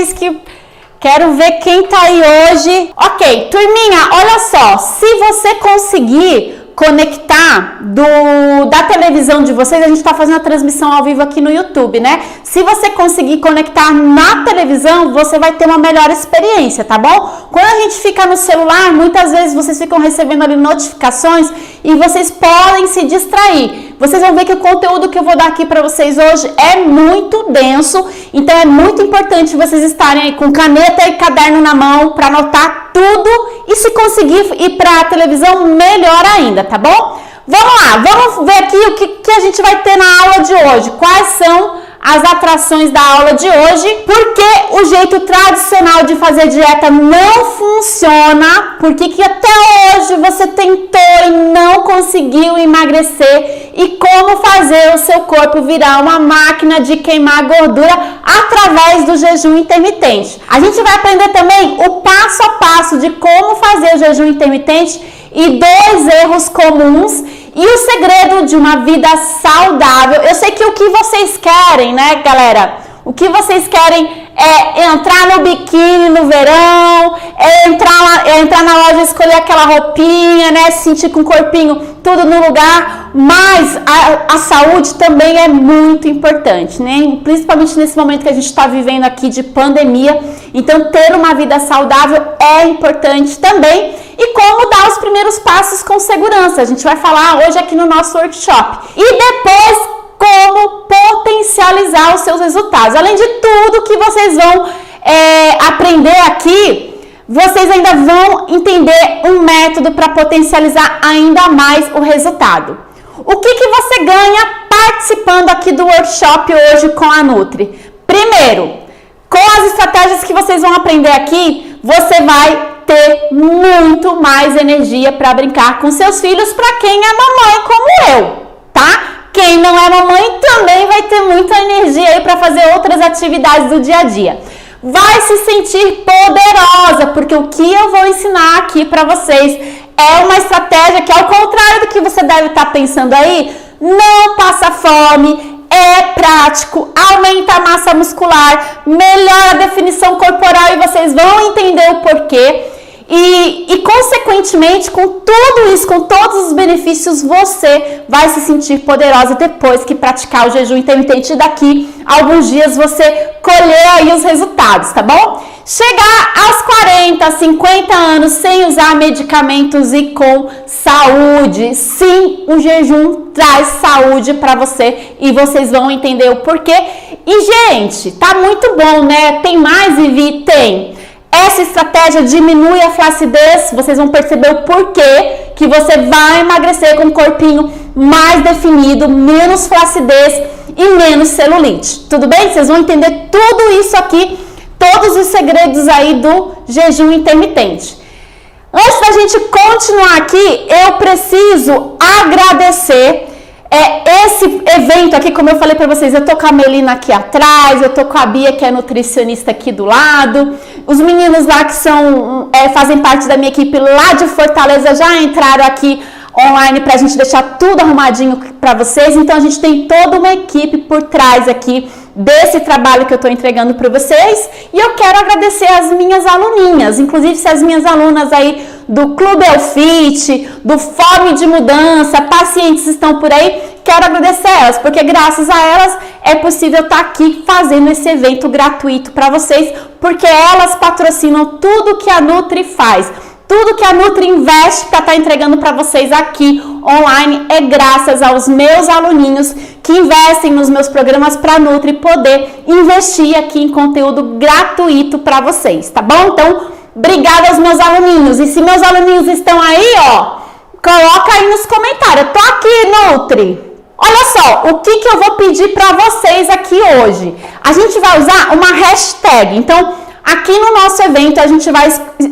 vocês que... Quero ver quem tá aí hoje. Ok, turminha, olha só. Se você conseguir conectar da televisão de vocês, a gente tá fazendo a transmissão ao vivo aqui no YouTube, né? Se você conseguir conectar na televisão, você vai ter uma melhor experiência, tá bom? Quando a gente fica no celular, muitas vezes vocês ficam recebendo ali notificações e vocês podem se distrair. Vocês vão ver que o conteúdo que eu vou dar aqui para vocês hoje é muito denso, então é muito importante vocês estarem aí com caneta e caderno na mão para anotar tudo e se conseguir ir para a televisão, melhor ainda, tá bom? Vamos lá, vamos ver aqui o que a gente vai ter na aula de hoje, quais são as atrações da aula de hoje, porque o jeito tradicional de fazer dieta não funciona, porque que até hoje você tentou e não conseguiu emagrecer, e como fazer o seu corpo virar uma máquina de queimar gordura através do jejum intermitente. A gente vai aprender também o passo a passo de como fazer o jejum intermitente e 2 erros comuns e o segredo de uma vida saudável. Eu sei que o que vocês querem, né, galera? O que vocês querem é entrar no biquíni no verão, entrar na loja e escolher aquela roupinha, né? Se sentir com o corpinho tudo no lugar. Mas a saúde também é muito importante, né? Principalmente nesse momento que a gente está vivendo aqui de pandemia. Então, ter uma vida saudável é importante também. E como dar os primeiros passos com segurança. A gente vai falar hoje aqui no nosso workshop. E depois, como potencializar os seus resultados. Além de tudo que vocês vão aprender aqui, vocês ainda vão entender um método para potencializar ainda mais o resultado. O que você ganha participando aqui do workshop hoje com a Nutri? Primeiro, com as estratégias que vocês vão aprender aqui, você vai ter muito mais energia para brincar com seus filhos, para quem é mamãe como eu, tá? Quem não é mamãe também vai ter muita energia aí para fazer outras atividades do dia a dia. Vai se sentir poderosa, porque o que eu vou ensinar aqui para vocês é uma estratégia que, ao contrário do que você deve estar pensando aí, não passa fome, é prático, aumenta a massa muscular, melhora a definição corporal e vocês vão entender o porquê. E consequentemente, com tudo isso, com todos os benefícios, você vai se sentir poderosa depois que praticar o jejum intermitente. E daqui a alguns dias você colher aí os resultados, tá bom? Chegar aos 40, 50 anos sem usar medicamentos e com saúde. Sim, o jejum traz saúde para você e vocês vão entender o porquê. E, gente, tá muito bom, né? Tem mais, Vivi? Tem. Essa estratégia diminui a flacidez, vocês vão perceber o porquê que você vai emagrecer com um corpinho mais definido, menos flacidez e menos celulite. Tudo bem? Vocês vão entender tudo isso aqui, todos os segredos aí do jejum intermitente. Antes da gente continuar aqui, eu preciso agradecer esse evento aqui, como eu falei para vocês, eu tô com a Melina aqui atrás, eu tô com a Bia, que é nutricionista aqui do lado, os meninos lá que fazem parte da minha equipe lá de Fortaleza já entraram aqui online pra gente deixar tudo arrumadinho para vocês, então a gente tem toda uma equipe por trás aqui desse trabalho que eu tô entregando para vocês, e eu quero agradecer as minhas aluninhas, inclusive se as minhas alunas aí do Clube Elfit, do Fome de Mudança, pacientes estão por aí, quero agradecer a elas, porque graças a elas é possível estar aqui fazendo esse evento gratuito para vocês, porque elas patrocinam tudo que a Nutri faz. Tudo que a Nutri investe para estar entregando para vocês aqui online é graças aos meus aluninhos que investem nos meus programas para a Nutri poder investir aqui em conteúdo gratuito para vocês, tá bom? Então, obrigada aos meus aluninhos. E se meus aluninhos estão aí, ó, coloca aí nos comentários. Eu tô aqui, Nutri. Olha só, o que eu vou pedir para vocês aqui hoje? A gente vai usar uma hashtag. Então, aqui no nosso evento, a gente vai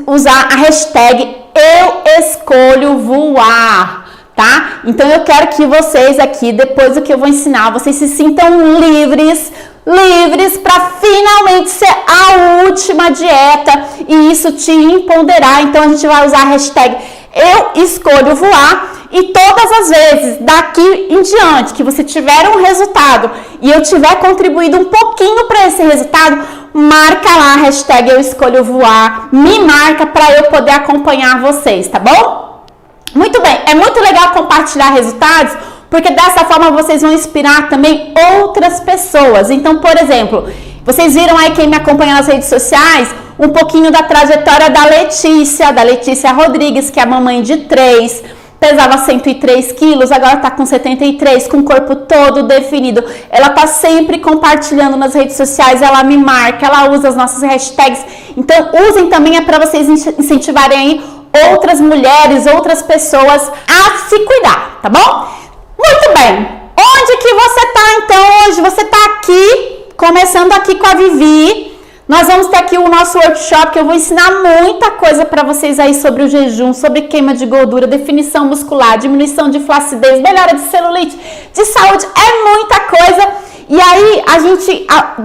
usar a hashtag Eu Escolho Voar, tá? Então, eu quero que vocês aqui, depois do que eu vou ensinar, vocês se sintam livres para finalmente ser a última dieta e isso te empoderar. Então, a gente vai usar a hashtag Eu Escolho Voar. E todas as vezes daqui em diante que você tiver um resultado e eu tiver contribuído um pouquinho para esse resultado, marca lá a hashtag Eu Escolho Voar, me marca para eu poder acompanhar vocês, tá bom? Muito bem, é muito legal compartilhar resultados, porque dessa forma vocês vão inspirar também outras pessoas. Então, por exemplo, vocês viram aí quem me acompanha nas redes sociais, um pouquinho da trajetória da Letícia Rodrigues, que é a mamãe de 3, pesava 103 quilos, agora tá com 73, com o corpo todo definido. Ela tá sempre compartilhando nas redes sociais, ela me marca, ela usa as nossas hashtags. Então, usem também, é para vocês incentivarem aí outras mulheres, outras pessoas a se cuidar, tá bom? Muito bem. Onde que você tá, então, hoje? Você tá aqui, começando aqui com a Vivi. Nós vamos ter aqui o nosso workshop, que eu vou ensinar muita coisa para vocês aí sobre o jejum, sobre queima de gordura, definição muscular, diminuição de flacidez, melhora de celulite, de saúde, é muita coisa. E aí,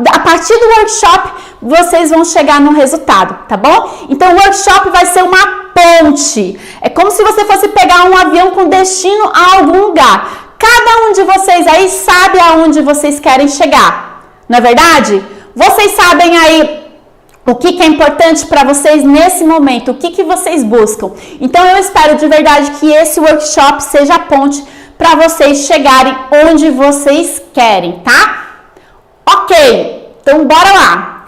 a partir do workshop, vocês vão chegar no resultado, tá bom? Então, o workshop vai ser uma ponte. É como se você fosse pegar um avião com destino a algum lugar. Cada um de vocês aí sabe aonde vocês querem chegar, não é verdade? Vocês sabem aí o que é importante para vocês nesse momento, o que vocês buscam. Então, eu espero de verdade que esse workshop seja a ponte para vocês chegarem onde vocês querem, tá? Ok, então bora lá.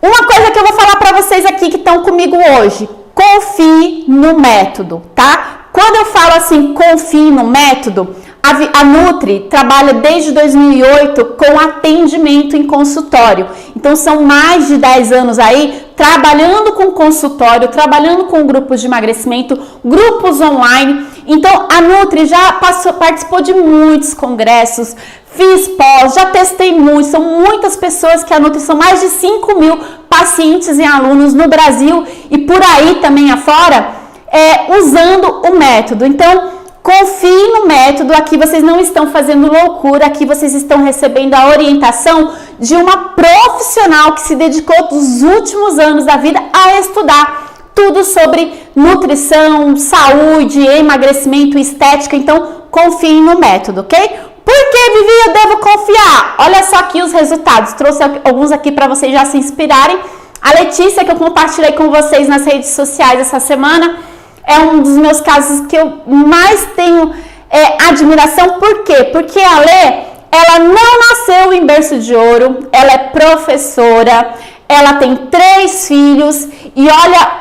Uma coisa que eu vou falar para vocês aqui que estão comigo hoje, confie no método, tá? Quando eu falo assim, confie no método, a Nutri trabalha desde 2008 com atendimento em consultório. Então, são mais de 10 anos aí trabalhando com consultório, trabalhando com grupos de emagrecimento, grupos online. Então, a Nutri já participou de muitos congressos, fiz pós, já testei muito. São muitas pessoas que a Nutri, são mais de 5 mil pacientes e alunos no Brasil e por aí também afora, usando o método. Então, confie no método, aqui vocês não estão fazendo loucura, aqui vocês estão recebendo a orientação de uma profissional que se dedicou dos últimos anos da vida a estudar tudo sobre nutrição, saúde, emagrecimento, estética. Então, confie no método, ok? Por que, Vivi, eu devo confiar? Olha só aqui os resultados, trouxe alguns aqui para vocês já se inspirarem. A Letícia, que eu compartilhei com vocês nas redes sociais essa semana, é um dos meus casos que eu mais tenho admiração. Por quê? Porque a Lê, ela não nasceu em berço de ouro, ela é professora, ela tem 3 filhos e olha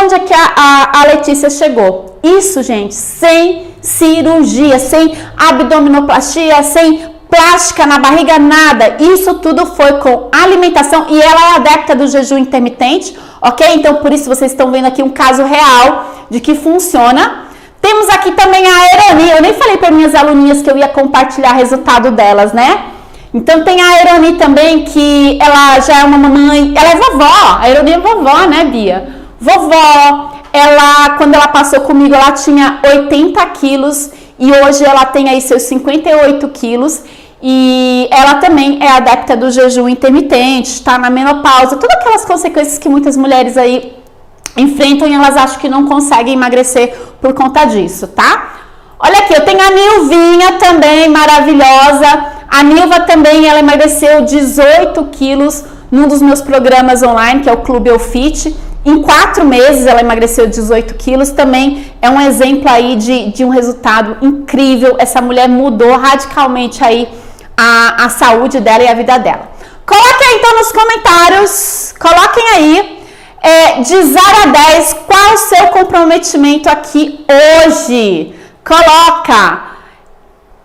onde é que a Letícia chegou. Isso, gente, sem cirurgia, sem abdominoplastia, sem plástica na barriga, nada. Isso tudo foi com alimentação e ela é adepta do jejum intermitente, ok? Então, por isso vocês estão vendo aqui um caso real de que funciona. Temos aqui também a Eroni. Eu nem falei para minhas aluninhas que eu ia compartilhar o resultado delas, né? Então, tem a Eroni também, que ela já é uma mamãe, ela é vovó. A Eroni é vovó, né, Bia? Vovó, quando ela passou comigo, ela tinha 80 quilos e hoje ela tem aí seus 58 quilos. E ela também é adepta do jejum intermitente, está na menopausa, todas aquelas consequências que muitas mulheres aí enfrentam e elas acham que não conseguem emagrecer por conta disso, tá? Olha aqui, eu tenho a Nilvinha também, maravilhosa. A Nilva também, ela emagreceu 18 quilos num dos meus programas online, que é o Clube Eufit. Em 4 meses ela emagreceu 18 quilos, também é um exemplo aí de um resultado incrível. Essa mulher mudou radicalmente aí a saúde dela e a vida dela. Coloquem aí então nos comentários, coloquem aí de 0 a 10, qual o seu comprometimento aqui hoje? Coloca!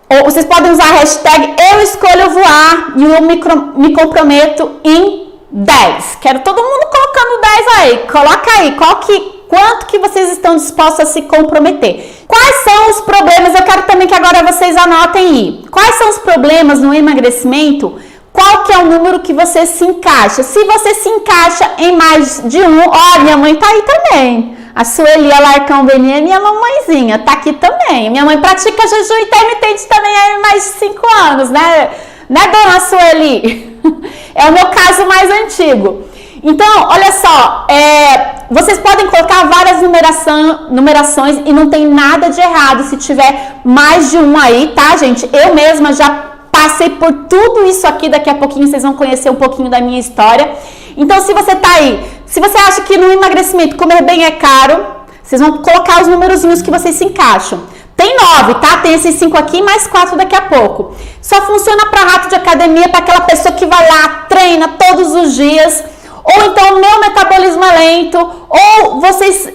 Ou vocês podem usar a hashtag Eu Escolho Voar e eu me comprometo em 10. Quero todo mundo colocando 10 aí. Coloca aí, quanto que vocês estão dispostos a se comprometer? Quais são os problemas? Eu quero também que agora vocês anotem aí. Quais são os problemas no emagrecimento? Qual que é o número que você se encaixa? Se você se encaixa em mais de um, ó, minha mãe tá aí também. A Sueli Alarcão Beninha, minha mamãezinha, tá aqui também. Minha mãe pratica jejum intermitente também há mais de 5 anos, né? Né, dona Sueli? É o meu caso mais antigo. Então, olha só, vocês podem colocar várias numerações e não tem nada de errado se tiver mais de um aí, tá, gente? Eu mesma já passei por tudo isso aqui, daqui a pouquinho vocês vão conhecer um pouquinho da minha história. Então, se você tá aí, se você acha que no emagrecimento comer bem é caro, vocês vão colocar os numerozinhos que vocês se encaixam. Tem 9, tá? Tem esses 5 aqui, mais 4 daqui a pouco. Só funciona para rato de academia, para aquela pessoa que vai lá, treina todos os dias. Ou então o meu metabolismo é lento. Ou vocês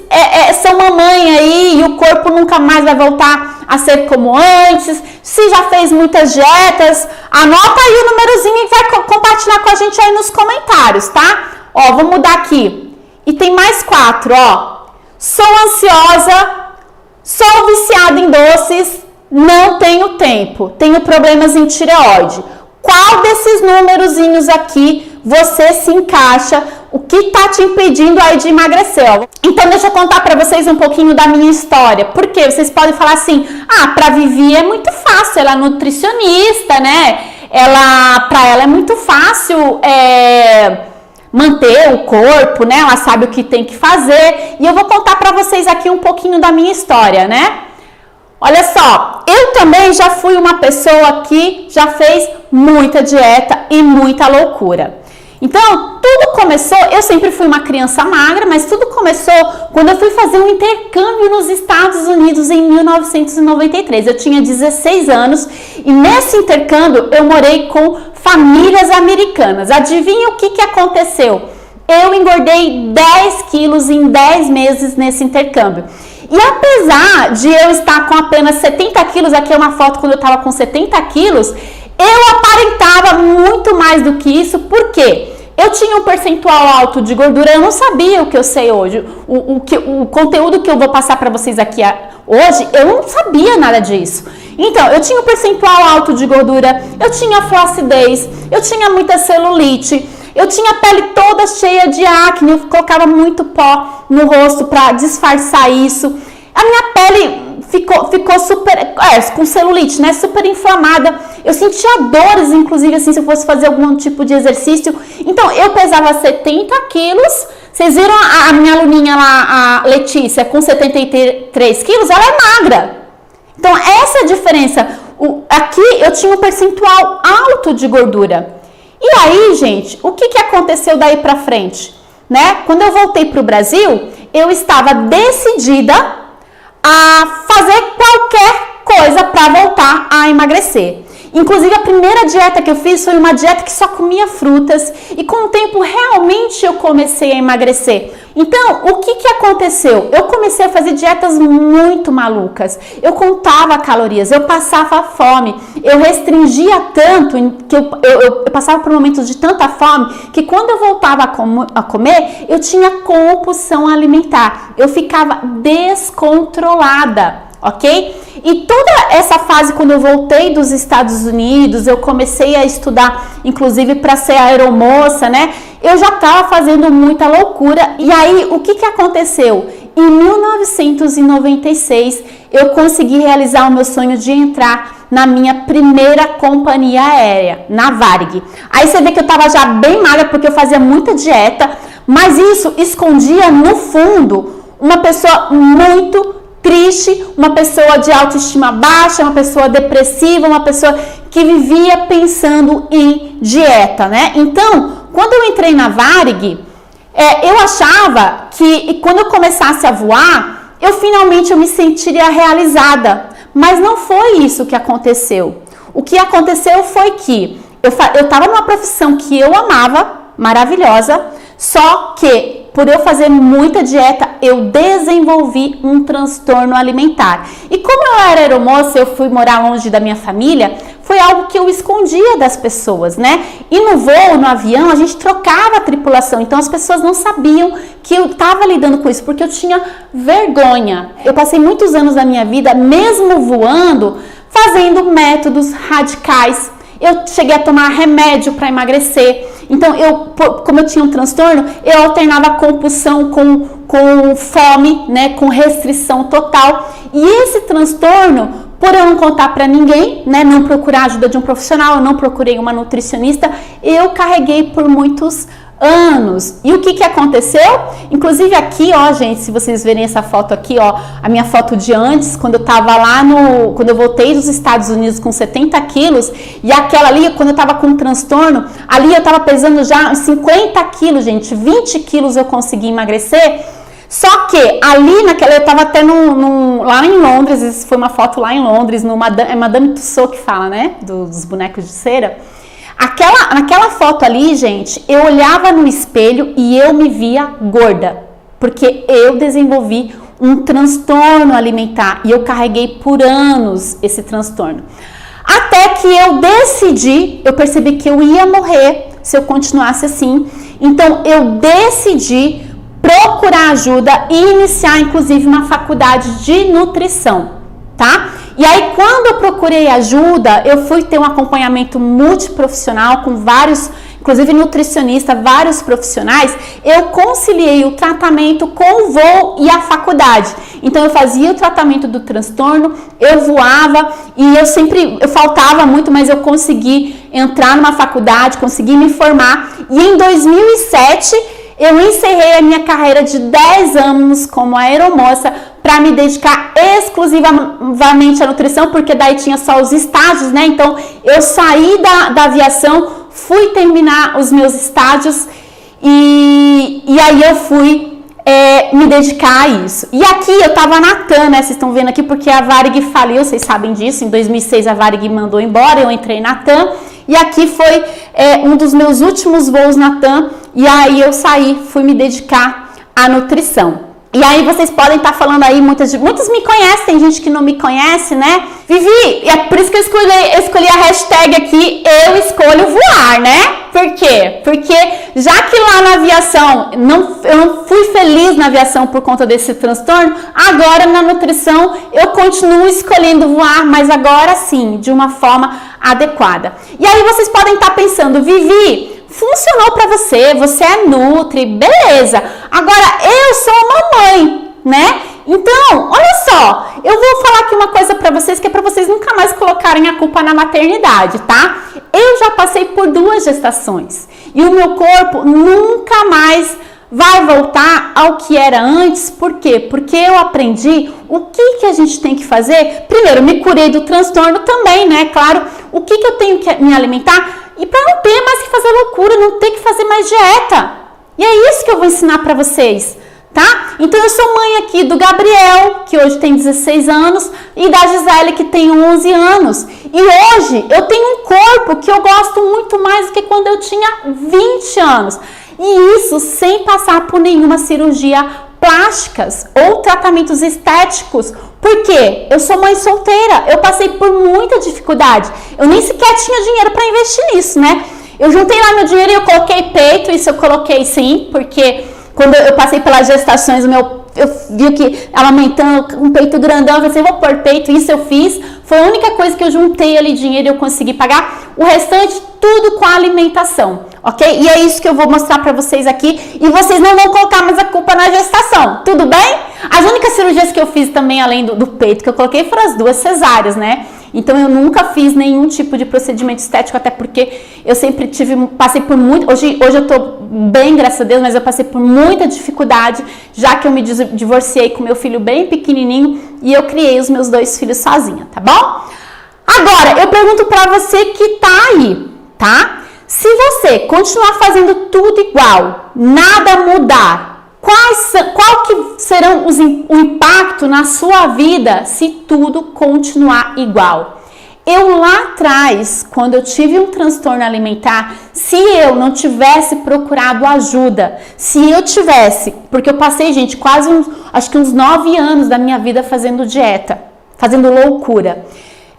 são mamãe aí e o corpo nunca mais vai voltar a ser como antes. Se já fez muitas dietas, anota aí o numerozinho e vai compartilhar com a gente aí nos comentários, tá? Ó, vou mudar aqui. E tem mais 4, ó. Sou ansiosa. Sou viciada em doces, não tenho tempo, tenho problemas em tireoide. Qual desses numerozinhos aqui você se encaixa? O que tá te impedindo aí de emagrecer? Então deixa eu contar para vocês um pouquinho da minha história. Porque vocês podem falar assim: "Ah, para Vivi é muito fácil, ela é nutricionista, né? Para ela é muito fácil manter o corpo, né? Ela sabe o que tem que fazer." E eu vou contar para vocês aqui um pouquinho da minha história, né? Olha só, eu também já fui uma pessoa que já fez muita dieta e muita loucura. Então, tudo começou, eu sempre fui uma criança magra, mas tudo começou quando eu fui fazer um intercâmbio nos Estados Unidos em 1993. Eu tinha 16 anos e nesse intercâmbio eu morei com famílias americanas. Adivinha o que aconteceu? Eu engordei 10 quilos em 10 meses nesse intercâmbio. E apesar de eu estar com apenas 70 quilos, aqui é uma foto quando eu estava com 70 quilos, eu aparentava muito mais do que isso. Por quê? Eu tinha um percentual alto de gordura, eu não sabia o que eu sei hoje. O conteúdo que eu vou passar para vocês aqui hoje, eu não sabia nada disso. Então, eu tinha um percentual alto de gordura, eu tinha flacidez, eu tinha muita celulite, eu tinha a pele toda cheia de acne, eu colocava muito pó no rosto para disfarçar isso. A minha pele ficou super, com celulite, né? Super inflamada. Eu sentia dores, inclusive, assim, se eu fosse fazer algum tipo de exercício. Então, eu pesava 70 quilos. Vocês viram a minha aluninha lá, a Letícia, com 73 quilos? Ela é magra. Então, essa é a diferença. Aqui eu tinha um percentual alto de gordura. E aí, gente, o que aconteceu daí pra frente? Né? Quando eu voltei pro Brasil, eu estava decidida a fazer qualquer coisa para voltar a emagrecer. Inclusive, a primeira dieta que eu fiz foi uma dieta que só comia frutas e com o tempo realmente eu comecei a emagrecer. Então, o que aconteceu? Eu comecei a fazer dietas muito malucas. Eu contava calorias, eu passava fome, eu restringia tanto que eu passava por momentos de tanta fome que quando eu voltava a comer, eu tinha compulsão alimentar. Eu ficava descontrolada. Ok? E toda essa fase, quando eu voltei dos Estados Unidos, eu comecei a estudar, inclusive para ser aeromoça, né? Eu já estava fazendo muita loucura. E aí, o que aconteceu? Em 1996, eu consegui realizar o meu sonho de entrar na minha primeira companhia aérea, na Varig. Aí você vê que eu estava já bem magra, porque eu fazia muita dieta, mas isso escondia no fundo uma pessoa muito triste, uma pessoa de autoestima baixa, uma pessoa depressiva, uma pessoa que vivia pensando em dieta, né? Então, quando eu entrei na Varig, eu achava que quando eu começasse a voar, eu finalmente me sentiria realizada, mas não foi isso que aconteceu. O que aconteceu foi que eu estava numa profissão que eu amava, maravilhosa, só que por eu fazer muita dieta, eu desenvolvi um transtorno alimentar. E como eu era aeromoça, eu fui morar longe da minha família, foi algo que eu escondia das pessoas, né? E no voo, no avião, a gente trocava a tripulação, então as pessoas não sabiam que eu estava lidando com isso, porque eu tinha vergonha. Eu passei muitos anos da minha vida, mesmo voando, fazendo métodos radicais. Eu cheguei a tomar remédio para emagrecer. Então, como eu tinha um transtorno, eu alternava compulsão com fome, né, com restrição total. E esse transtorno, por eu não contar para ninguém, né, não procurar a ajuda de um profissional, eu não procurei uma nutricionista, eu carreguei por muitos anos. E o que aconteceu? Inclusive aqui, ó, gente, se vocês verem essa foto aqui, ó, a minha foto de antes, quando eu tava lá quando eu voltei dos Estados Unidos com 70 quilos, e aquela ali, quando eu tava com um transtorno, ali eu tava pesando já uns 50 quilos, gente, 20 quilos eu consegui emagrecer. Só que ali eu tava até lá em Londres, isso foi uma foto lá em Londres, é Madame Tussauds que fala, né, dos bonecos de cera. Naquela foto ali, gente, eu olhava no espelho e eu me via gorda, porque eu desenvolvi um transtorno alimentar e eu carreguei por anos esse transtorno. Até que eu percebi que eu ia morrer se eu continuasse assim, então eu decidi procurar ajuda e iniciar, inclusive, uma faculdade de nutrição, tá? E aí, quando eu procurei ajuda, eu fui ter um acompanhamento multiprofissional com vários, inclusive nutricionista, vários profissionais. Eu conciliei o tratamento com o voo e a faculdade. Então, eu fazia o tratamento do transtorno, eu voava e eu faltava muito, mas eu consegui entrar numa faculdade, consegui me formar. E em 2007, eu encerrei a minha carreira de 10 anos como aeromoça para me dedicar exclusivamente à nutrição, porque daí tinha só os estágios, né? Então, eu saí da aviação, fui terminar os meus estágios e aí eu fui me dedicar a isso. E aqui eu tava na TAM, né? Vocês estão vendo aqui porque a Varig faliu, vocês sabem disso. Em 2006 a Varig mandou embora, eu entrei na TAM. E aqui foi um dos meus últimos voos na TAM. E aí eu saí, fui me dedicar à nutrição. E aí vocês podem estar falando aí, muitos me conhecem, tem gente que não me conhece, né? Vivi, é por isso que eu escolhi a hashtag aqui, eu escolho voar, né? Por quê? Porque já que lá na aviação, eu não fui feliz na aviação por conta desse transtorno, agora na nutrição eu continuo escolhendo voar, mas agora sim, de uma forma adequada. E aí vocês podem estar pensando, Vivi, funcionou para você, você é nutri, beleza. Agora, eu sou mamãe, né? Então, olha só, eu vou falar aqui uma coisa para vocês que é para vocês nunca mais colocarem a culpa na maternidade, tá? Eu já passei por 2 gestações e o meu corpo nunca mais vai voltar ao que era antes. Por quê? Porque eu aprendi o que a gente tem que fazer. Primeiro, me curei do transtorno também, né? Claro, o que eu tenho que me alimentar. E para não ter mais que fazer loucura, não ter que fazer mais dieta. E é isso que eu vou ensinar para vocês, tá? Então eu sou mãe aqui do Gabriel, que hoje tem 16 anos, e da Gisele, que tem 11 anos. E hoje eu tenho um corpo que eu gosto muito mais do que quando eu tinha 20 anos. E isso sem passar por nenhuma cirurgia plásticas ou tratamentos estéticos. Por quê? Eu sou mãe solteira, eu passei por muita dificuldade. Eu nem sequer tinha dinheiro para investir nisso, né? Eu juntei lá meu dinheiro e eu coloquei peito, isso eu coloquei sim, porque quando eu passei pelas gestações, eu vi que amamentando um peito grandão, eu falei assim, vou pôr peito, isso eu fiz. Foi a única coisa que eu juntei ali dinheiro e eu consegui pagar. O restante, tudo com a alimentação, ok? E é isso que eu vou mostrar pra vocês aqui. E vocês não vão colocar mais a culpa na gestação, tudo bem? As únicas cirurgias que eu fiz também, além do peito que eu coloquei, foram as 2 cesáreas, né? Então, eu nunca fiz nenhum tipo de procedimento estético, até porque eu sempre passei por muito... Hoje eu tô bem, graças a Deus, mas eu passei por muita dificuldade, já que eu me divorciei com meu filho bem pequenininho e eu criei os meus 2 filhos sozinha, tá bom? Agora, eu pergunto pra você que tá aí, tá? Se você continuar fazendo tudo igual, nada mudar, qual que serão o impacto na sua vida se tudo continuar igual? Eu lá atrás, quando eu tive um transtorno alimentar, se eu não tivesse procurado ajuda, se eu tivesse, porque eu passei, gente, acho que uns 9 anos da minha vida fazendo dieta, fazendo loucura.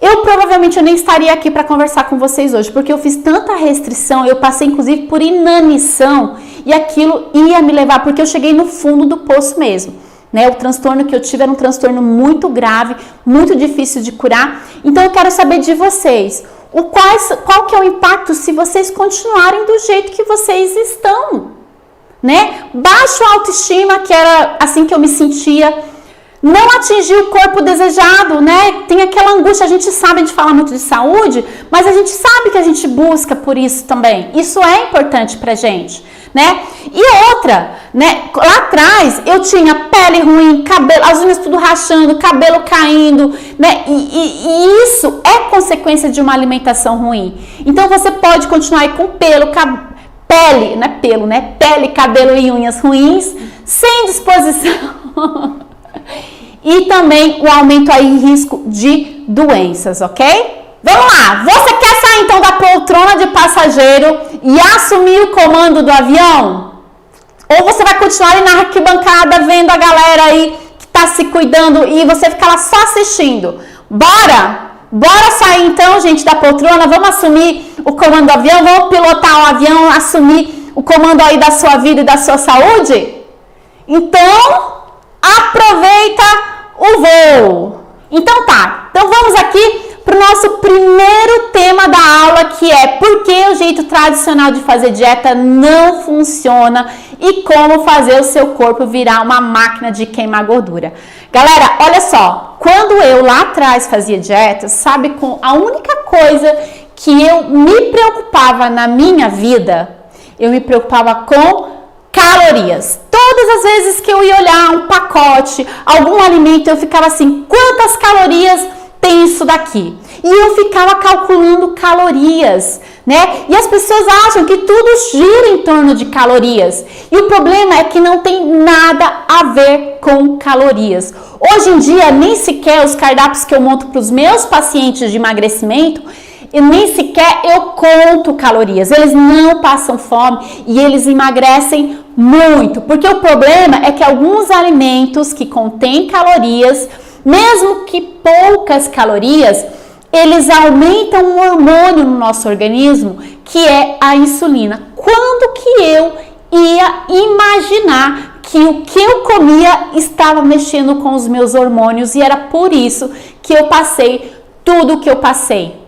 Eu provavelmente nem estaria aqui para conversar com vocês hoje, porque eu fiz tanta restrição, eu passei inclusive por inanição e aquilo ia me levar, porque eu cheguei no fundo do poço mesmo, né? O transtorno que eu tive era um transtorno muito grave, muito difícil de curar. Então eu quero saber de vocês, qual que é o impacto se vocês continuarem do jeito que vocês estão, né? Baixa autoestima, que era assim que eu me sentia. Não atingir o corpo desejado, né? Tem aquela angústia, a gente sabe, a gente fala muito de saúde, mas a gente sabe que a gente busca por isso também. Isso é importante pra gente, né? E outra, né? Lá atrás eu tinha pele ruim, cabelo, as unhas tudo rachando, cabelo caindo, né? E isso é consequência de uma alimentação ruim. Então você pode continuar aí com pele, não é pelo, né? Pele, cabelo e unhas ruins, sem disposição. E também o aumento aí em risco de doenças, ok? Vamos lá, você quer sair então da poltrona de passageiro e assumir o comando do avião? Ou você vai continuar ali na arquibancada vendo a galera aí que tá se cuidando e você fica lá só assistindo? Bora sair então, gente, da poltrona, vamos assumir o comando do avião, vamos pilotar o avião, assumir o comando aí da sua vida e da sua saúde? Então, aproveita o voo. Então tá, então vamos aqui para o nosso primeiro tema da aula, que é por que o jeito tradicional de fazer dieta não funciona e como fazer o seu corpo virar uma máquina de queimar gordura. Galera, olha só, quando eu lá atrás fazia dieta, sabe, com a única coisa que eu me preocupava na minha vida, eu me preocupava com calorias. Todas as vezes que eu ia olhar um pacote, algum alimento, eu ficava assim, quantas calorias tem isso daqui? E eu ficava calculando calorias, né? E as pessoas acham que tudo gira em torno de calorias. E o problema é que não tem nada a ver com calorias. Hoje em dia, nem sequer os cardápios que eu monto para os meus pacientes de emagrecimento, e nem sequer eu conto calorias. Eles não passam fome e eles emagrecem muito. Porque o problema é que alguns alimentos que contêm calorias, mesmo que poucas calorias, eles aumentam um hormônio no nosso organismo, que é a insulina. Quando que eu ia imaginar que o que eu comia estava mexendo com os meus hormônios e era por isso que eu passei tudo o que eu passei,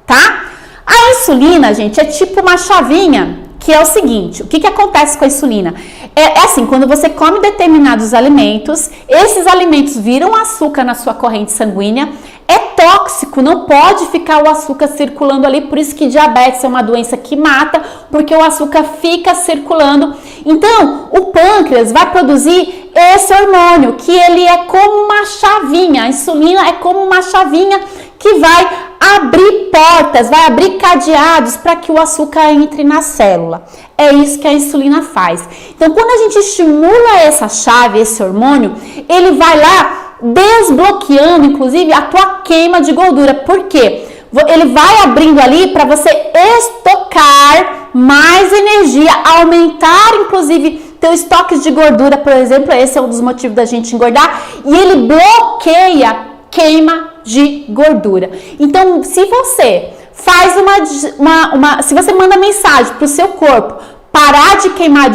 tá? A insulina, gente, é tipo uma chavinha, que é o seguinte, o que acontece com a insulina? É assim, quando você come determinados alimentos, esses alimentos viram açúcar na sua corrente sanguínea, é tóxico, não pode ficar o açúcar circulando ali, por isso que diabetes é uma doença que mata, porque o açúcar fica circulando. Então, o pâncreas vai produzir esse hormônio, que ele é como uma chavinha, a insulina é como uma chavinha que vai abrir portas, vai abrir cadeados para que o açúcar entre na célula. É isso que a insulina faz. Então, quando a gente estimula essa chave, esse hormônio, ele vai lá desbloqueando, inclusive, a tua queima de gordura. Por quê? Ele vai abrindo ali para você estocar mais energia, aumentar, inclusive, teu estoque de gordura, por exemplo. Esse é um dos motivos da gente engordar. E ele bloqueia queima de gordura. Então, se você faz se você manda mensagem para o seu corpo parar de queimar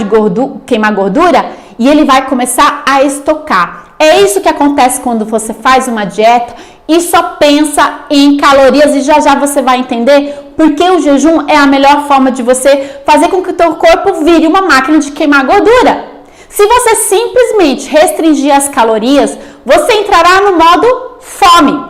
gordura, e ele vai começar a estocar. É isso que acontece quando você faz uma dieta e só pensa em calorias, e já já você vai entender porque o jejum é a melhor forma de você fazer com que o teu corpo vire uma máquina de queimar gordura. Se você simplesmente restringir as calorias, você entrará no modo fome.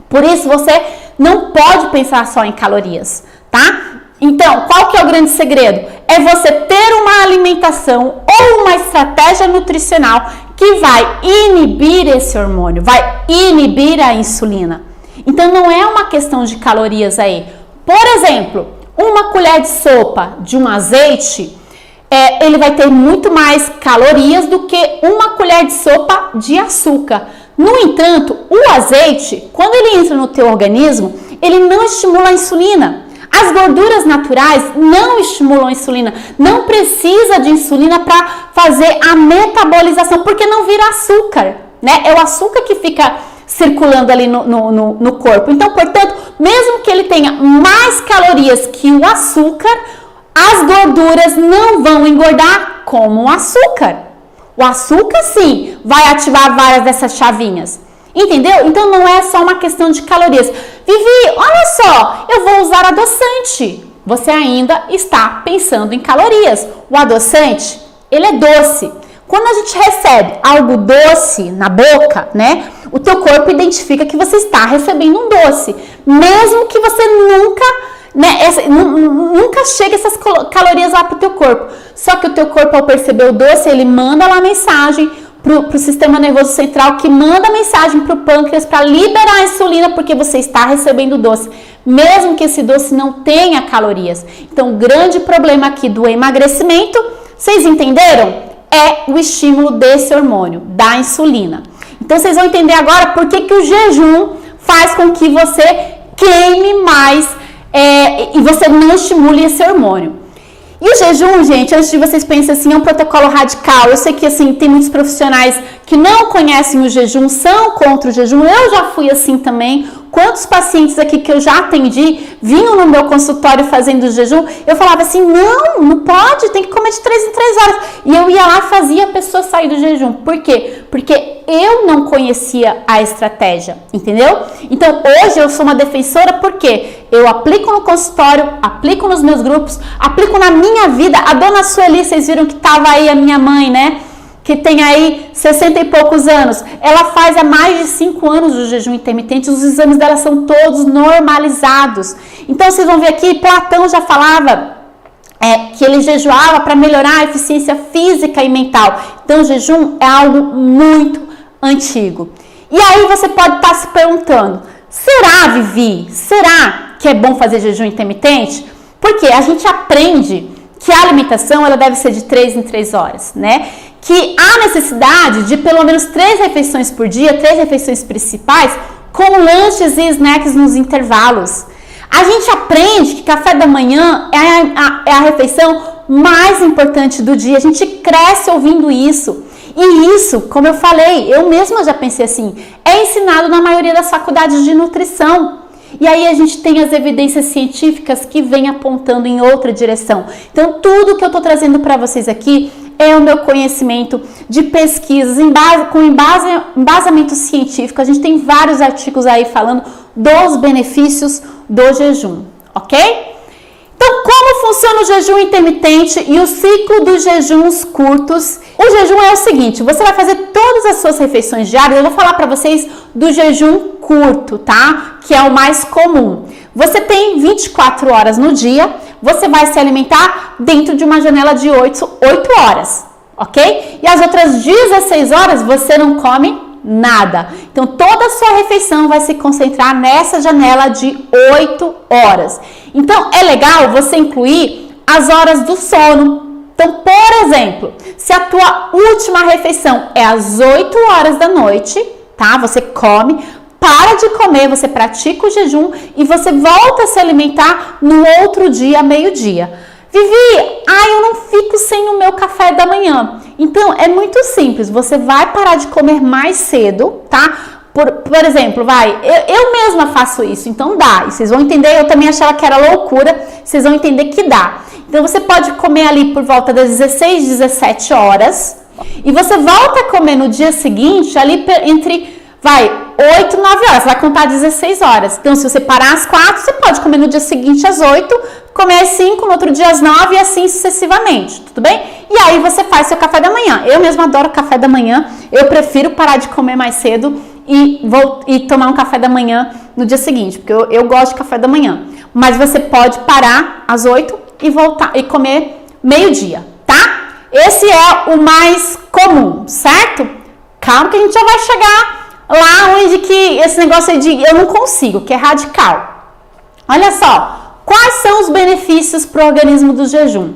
Por isso, você não pode pensar só em calorias, tá? Então, qual que é o grande segredo? É você ter uma alimentação ou uma estratégia nutricional que vai inibir esse hormônio, vai inibir a insulina. Então, não é uma questão de calorias aí. Por exemplo, uma colher de sopa de um azeite, ele vai ter muito mais calorias do que uma colher de sopa de açúcar. No entanto, o azeite, quando ele entra no teu organismo, ele não estimula a insulina. As gorduras naturais não estimulam a insulina. Não precisa de insulina para fazer a metabolização, porque não vira açúcar, né? É o açúcar que fica circulando ali no corpo. Então, portanto, mesmo que ele tenha mais calorias que o açúcar, as gorduras não vão engordar como o açúcar. O açúcar, sim, vai ativar várias dessas chavinhas. Entendeu? Então, não é só uma questão de calorias. Vivi, olha só, eu vou usar adoçante. Você ainda está pensando em calorias. O adoçante, ele é doce. Quando a gente recebe algo doce na boca, né? O teu corpo identifica que você está recebendo um doce. Mesmo que você nunca né? Nunca chega essas calorias lá pro teu corpo. Só que o teu corpo, ao perceber o doce, ele manda lá a mensagem pro sistema nervoso central, que manda mensagem pro pâncreas para liberar a insulina, porque você está recebendo doce, mesmo que esse doce não tenha calorias. Então, o grande problema aqui do emagrecimento, vocês entenderam? É o estímulo desse hormônio, da insulina. Então, vocês vão entender agora por que o jejum faz com que você queime mais e você não estimule esse hormônio. E o jejum, gente, antes de vocês pensem assim, é um protocolo radical. Eu sei que assim, tem muitos profissionais que não conhecem o jejum, são contra o jejum. Eu já fui assim também. Quantos pacientes aqui que eu já atendi vinham no meu consultório fazendo jejum? Eu falava assim, não pode, tem que comer de 3 em 3 horas. E eu ia lá e fazia a pessoa sair do jejum. Por quê? Porque eu não conhecia a estratégia, entendeu? Então, hoje eu sou uma defensora porque eu aplico no consultório, aplico nos meus grupos, aplico na minha vida. A dona Sueli, vocês viram que estava aí a minha mãe, né? Que tem aí 60 e poucos anos, ela faz há mais de 5 anos o jejum intermitente, os exames dela são todos normalizados. Então, vocês vão ver aqui, Platão já falava que ele jejuava para melhorar a eficiência física e mental. Então, o jejum é algo muito antigo. E aí você pode estar se perguntando, será, Vivi, será que é bom fazer jejum intermitente? Porque a gente aprende que a alimentação ela deve ser de 3 em 3 horas, né? Que há necessidade de pelo menos 3 refeições por dia, 3 refeições principais, com lanches e snacks nos intervalos. A gente aprende que café da manhã é a refeição mais importante do dia. A gente cresce ouvindo isso. E isso, como eu falei, eu mesma já pensei assim, é ensinado na maioria das faculdades de nutrição. E aí a gente tem as evidências científicas que vêm apontando em outra direção. Então, tudo que eu estou trazendo para vocês aqui é o meu conhecimento de pesquisas com embasamento científico. A gente tem vários artigos aí falando dos benefícios do jejum, ok? Então, como funciona o jejum intermitente e o ciclo dos jejuns curtos? O jejum é o seguinte, você vai fazer todas as suas refeições diárias, eu vou falar para vocês do jejum curto, tá? Que é o mais comum. Você tem 24 horas no dia, você vai se alimentar dentro de uma janela de 8 horas, ok? E as outras 16 horas você não come nada. Então, toda a sua refeição vai se concentrar nessa janela de 8 horas. Então, é legal você incluir as horas do sono. Então, por exemplo, se a tua última refeição é às 8 horas da noite, tá? Você come, para de comer, você pratica o jejum e você volta a se alimentar no outro dia, meio-dia. Vivi, eu não fico sem o meu café da manhã. Então, é muito simples, você vai parar de comer mais cedo, tá? Por exemplo, eu mesma faço isso, então dá. E vocês vão entender, eu também achava que era loucura, vocês vão entender que dá. Então, você pode comer ali por volta das 16, 17 horas. E você volta a comer no dia seguinte, ali entre 8, 9 horas, você vai contar 16 horas. Então, se você parar às 4, você pode comer no dia seguinte às 8, comer às 5, no outro dia às 9 e assim sucessivamente, tudo bem? E aí você faz seu café da manhã. Eu mesma adoro café da manhã, eu prefiro parar de comer mais cedo e tomar um café da manhã no dia seguinte, porque eu gosto de café da manhã. Mas você pode parar às 8 e voltar e comer meio-dia, tá? Esse é o mais comum, certo? Calma que a gente já vai chegar lá onde que esse negócio aí de eu não consigo, que é radical. Olha só, quais são os benefícios para o organismo do jejum?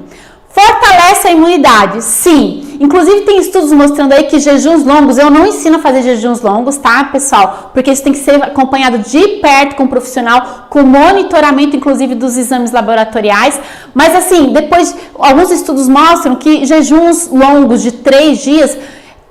Fortalece a imunidade, sim. Inclusive tem estudos mostrando aí que jejuns longos, eu não ensino a fazer jejuns longos, tá, pessoal? Porque isso tem que ser acompanhado de perto com um profissional, com monitoramento, inclusive, dos exames laboratoriais. Mas assim, depois, alguns estudos mostram que jejuns longos de 3 dias,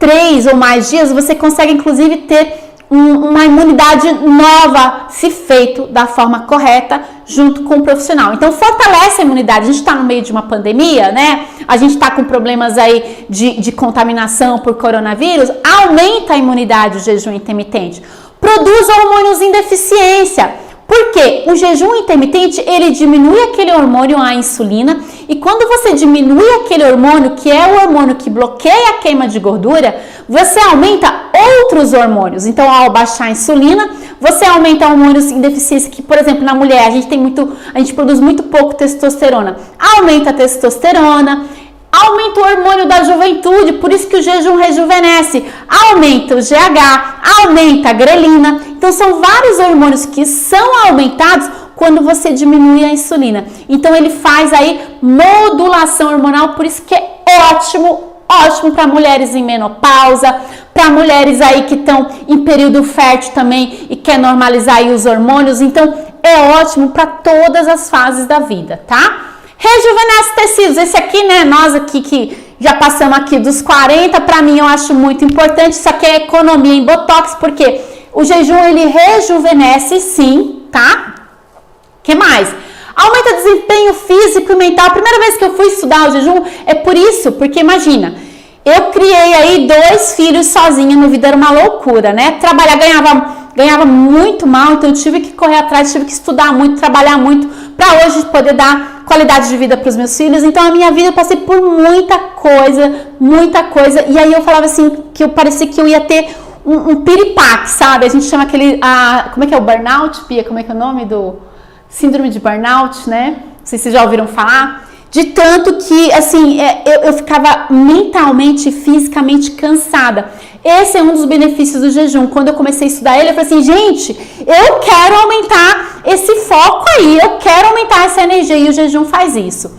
3 ou mais dias, você consegue, inclusive, ter uma imunidade nova, se feito da forma correta, junto com o profissional. Então, fortalece a imunidade. A gente está no meio de uma pandemia, né? A gente está com problemas aí de contaminação por coronavírus. Aumenta a imunidade o jejum intermitente. Produz hormônios em deficiência. Por quê? O jejum intermitente, ele diminui aquele hormônio, a insulina, e quando você diminui aquele hormônio, que é o hormônio que bloqueia a queima de gordura, você aumenta outros hormônios. Então, ao baixar a insulina, Você aumenta hormônios em deficiência, que, por exemplo, na mulher, a gente produz muito pouco testosterona. Aumenta a testosterona, aumenta o hormônio da juventude, por isso que o jejum rejuvenesce. Aumenta o GH, aumenta a grelina. Então, são vários hormônios que são aumentados quando você diminui a insulina. Então, ele faz aí modulação hormonal, por isso que é ótimo para mulheres em menopausa, para mulheres aí que estão em período fértil também e quer normalizar aí os hormônios. Então, é ótimo para todas as fases da vida, tá? Rejuvenesce tecidos. Esse aqui, né, nós aqui que já passamos aqui dos 40, para mim eu acho muito importante. Isso aqui é economia em botox, porque o jejum ele rejuvenesce sim, tá? Que mais? Aumenta desempenho físico e mental. A primeira vez que eu fui estudar o jejum é por isso, porque imagina, eu criei aí 2 filhos sozinha, minha vida era uma loucura, né? Trabalhar, ganhava muito mal, então eu tive que correr atrás, tive que estudar muito, trabalhar muito, para hoje poder dar qualidade de vida para os meus filhos. Então a minha vida eu passei por muita coisa, e aí eu falava assim, que eu parecia que eu ia ter um piripaque, sabe? A gente chama aquele, como é que é o burnout, Pia? Como é que é o nome do... Síndrome de burnout, né? Não sei se vocês já ouviram falar. De tanto que, assim, eu ficava mentalmente e fisicamente cansada. Esse é um dos benefícios do jejum. Quando eu comecei a estudar ele, eu falei assim, gente, eu quero aumentar esse foco aí, eu quero aumentar essa energia, e o jejum faz isso.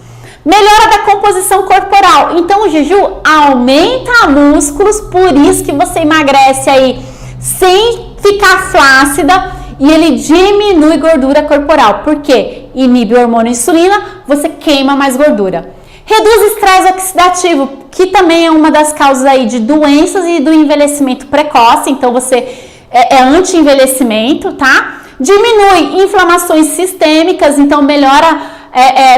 Melhora da composição corporal. Então, o jejum aumenta músculos, por isso que você emagrece aí sem ficar flácida. E ele diminui gordura corporal. Por quê? Inibe o hormônio insulina, você queima mais gordura. Reduz estresse oxidativo, que também é uma das causas aí de doenças e do envelhecimento precoce. Então, você é anti-envelhecimento, tá? Diminui inflamações sistêmicas, então melhora,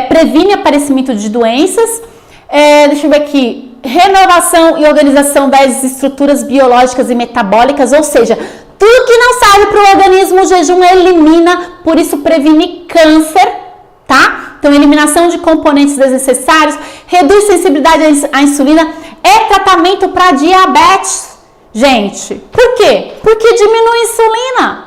previne aparecimento de doenças. Deixa eu ver aqui. Renovação e organização das estruturas biológicas e metabólicas, ou seja, tudo que não serve para o organismo, o jejum elimina, por isso previne câncer, tá? Então, eliminação de componentes desnecessários, reduz sensibilidade à insulina, é tratamento para diabetes, gente. Por quê? Porque diminui a insulina,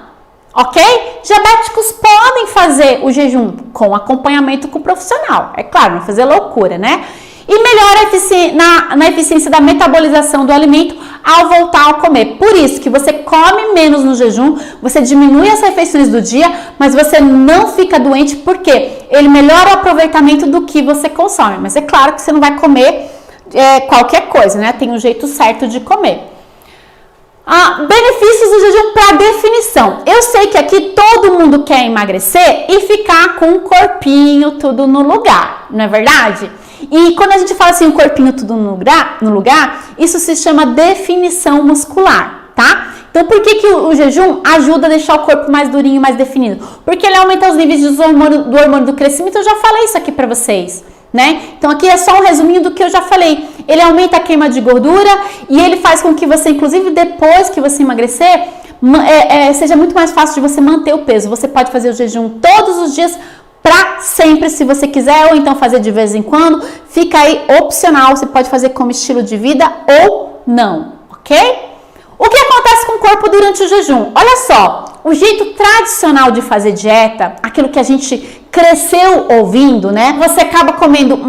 ok? Diabéticos podem fazer o jejum com acompanhamento com o profissional, é claro, não fazer loucura, né? E melhora na eficiência da metabolização do alimento ao voltar a comer. Por isso que você come menos no jejum, você diminui as refeições do dia, mas você não fica doente, porque ele melhora o aproveitamento do que você consome. Mas é claro que você não vai comer qualquer coisa, né? Tem um jeito certo de comer. Benefícios do jejum para definição. Eu sei que aqui todo mundo quer emagrecer e ficar com o corpinho tudo no lugar, não é verdade? E quando a gente fala assim, o corpinho tudo no lugar, isso se chama definição muscular, tá? Então, por que o jejum ajuda a deixar o corpo mais durinho, mais definido? Porque ele aumenta os níveis do hormônio do crescimento. Eu já falei isso aqui pra vocês, né? Então, aqui é só um resuminho do que eu já falei. Ele aumenta a queima de gordura e ele faz com que você, inclusive depois que você emagrecer, seja muito mais fácil de você manter o peso. Você pode fazer o jejum todos os dias, para sempre, se você quiser, ou então fazer de vez em quando, fica aí opcional, você pode fazer como estilo de vida ou não, ok? O que acontece com o corpo durante o jejum? Olha só, o jeito tradicional de fazer dieta, aquilo que a gente cresceu ouvindo, né? Você acaba comendo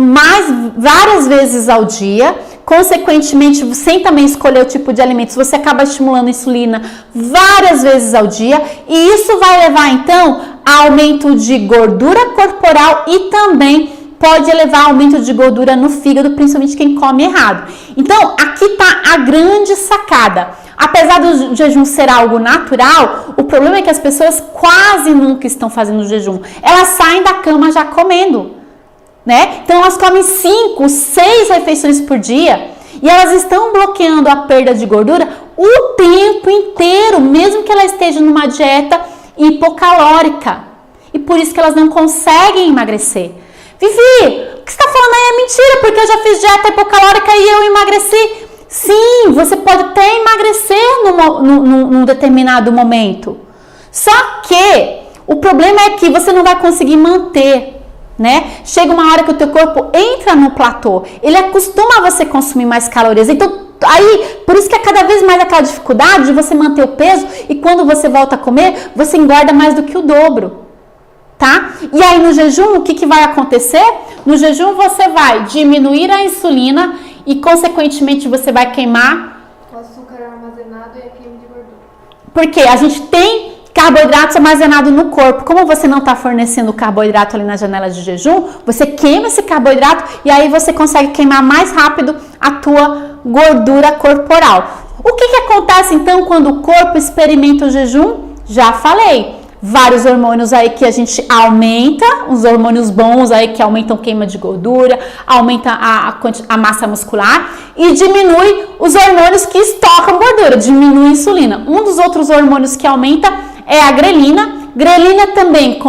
várias vezes ao dia, consequentemente, sem também escolher o tipo de alimentos, você acaba estimulando a insulina várias vezes ao dia, e isso vai levar, então, a aumento de gordura corporal e também pode levar a aumento de gordura no fígado, principalmente quem come errado. Então, aqui tá a grande sacada. Apesar do jejum ser algo natural, o problema é que as pessoas quase nunca estão fazendo jejum. Elas saem da cama já comendo, né? Então, elas comem 5, 6 refeições por dia e elas estão bloqueando a perda de gordura o tempo inteiro, mesmo que ela esteja numa dieta hipocalórica. E por isso que elas não conseguem emagrecer. Vivi, o que você está falando aí é mentira, porque eu já fiz dieta hipocalórica e eu emagreci. Sim, você pode até emagrecer num determinado momento. Só que o problema é que você não vai conseguir manter, né? Chega uma hora que o teu corpo entra no platô, ele acostuma a você consumir mais calorias. Então, Aí, por isso que é cada vez mais aquela dificuldade de você manter o peso e quando você volta a comer, você engorda mais do que o dobro, tá? E aí no jejum, o que vai acontecer? No jejum você vai diminuir a insulina e consequentemente você vai queimar o açúcar armazenado e a queima de gordura. Porque a gente tem carboidratos armazenados no corpo. Como você não está fornecendo carboidrato ali na janela de jejum, você queima esse carboidrato e aí você consegue queimar mais rápido a tua gordura corporal. O que acontece então quando o corpo experimenta o jejum? Já falei, vários hormônios aí que a gente aumenta, os hormônios bons aí que aumentam queima de gordura, aumenta a massa muscular e diminui os hormônios que estocam gordura, diminui a insulina. Um dos outros hormônios que aumenta é a grelina. Grelina também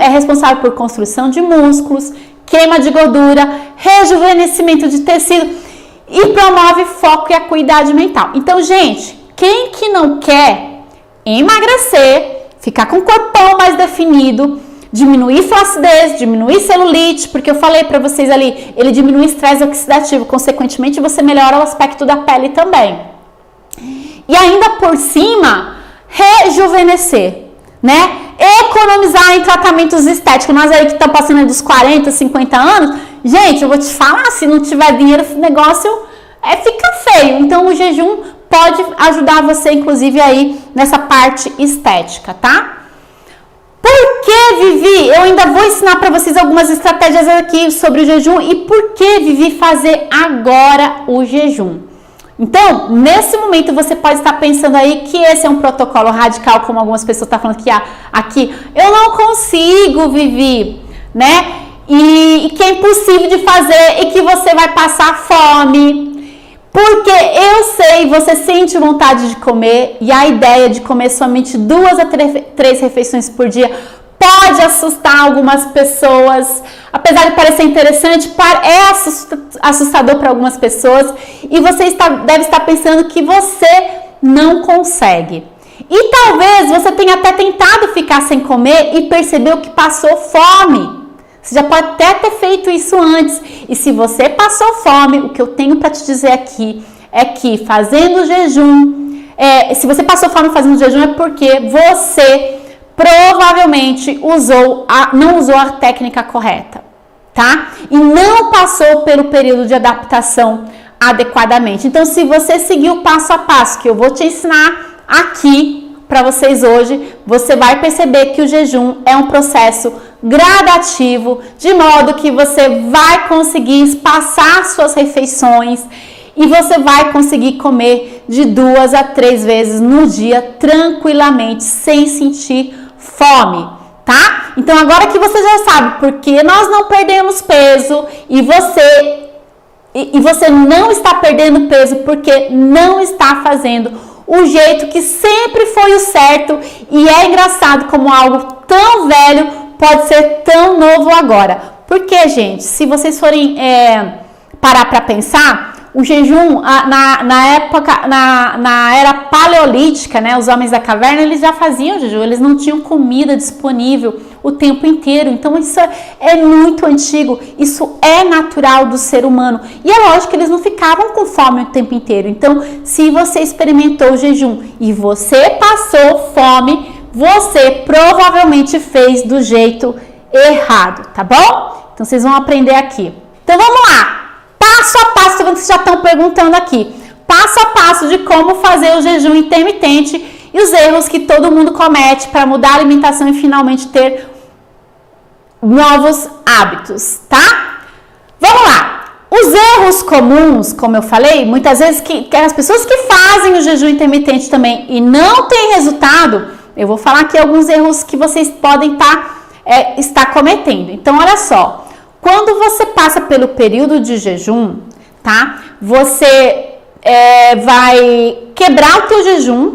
é responsável por construção de músculos, queima de gordura, rejuvenescimento de tecido e promove foco e acuidade mental. Então, gente, quem que não quer emagrecer, ficar com o corpão mais definido, diminuir flacidez, diminuir celulite, porque eu falei para vocês ali, ele diminui estresse oxidativo, consequentemente você melhora o aspecto da pele também. E ainda por cima, rejuvenescer, né? Economizar em tratamentos estéticos. Nós aí que estamos passando dos 40, 50 anos, gente, eu vou te falar, se não tiver dinheiro, o negócio fica feio. Então o jejum pode ajudar você, inclusive, aí nessa parte estética, tá? Por que, Vivi? Eu ainda vou ensinar para vocês algumas estratégias aqui sobre o jejum e por que, Vivi, fazer agora o jejum. Então, nesse momento, você pode estar pensando aí que esse é um protocolo radical, como algumas pessoas estão falando que aqui. Eu não consigo, Vivi, né? E que é impossível de fazer e que você vai passar fome. Porque eu sei, você sente vontade de comer e a ideia de comer somente 2 a 3 refeições por dia pode assustar algumas pessoas. Apesar de parecer interessante, é assustador para algumas pessoas e você deve estar pensando que você não consegue. E talvez você tenha até tentado ficar sem comer e percebeu que passou fome. Você já pode até ter feito isso antes. E se você passou fome, o que eu tenho para te dizer aqui é que fazendo jejum, se você passou fome fazendo jejum é porque você provavelmente não usou a técnica correta, tá? E não passou pelo período de adaptação adequadamente. Então, se você seguir o passo a passo que eu vou te ensinar aqui para vocês hoje, você vai perceber que o jejum é um processo gradativo, de modo que você vai conseguir espaçar suas refeições e você vai conseguir comer de 2 a 3 vezes no dia tranquilamente, sem sentir fome, tá? Então agora que você já sabe porque nós não perdemos peso e você não está perdendo peso porque não está fazendo o jeito que sempre foi o certo, e é engraçado como algo tão velho pode ser tão novo agora. Porque, gente, se vocês forem parar para pensar, o jejum, na era paleolítica, né, os homens da caverna, eles já faziam jejum, eles não tinham comida disponível o tempo inteiro. Então, isso é muito antigo, isso é natural do ser humano. E é lógico que eles não ficavam com fome o tempo inteiro. Então, se você experimentou o jejum e você passou fome, você provavelmente fez do jeito errado, tá bom? Então, vocês vão aprender aqui. Então, vamos lá! Passo a passo, tô vendo que vocês já estão perguntando aqui. Passo a passo de como fazer o jejum intermitente e os erros que todo mundo comete para mudar a alimentação e finalmente ter novos hábitos, tá? Vamos lá! Os erros comuns, como eu falei, muitas vezes que as pessoas que fazem o jejum intermitente também e não tem resultado, eu vou falar aqui alguns erros que vocês podem estar cometendo. Então, olha só. Quando você passa pelo período de jejum, tá? Você vai quebrar o teu jejum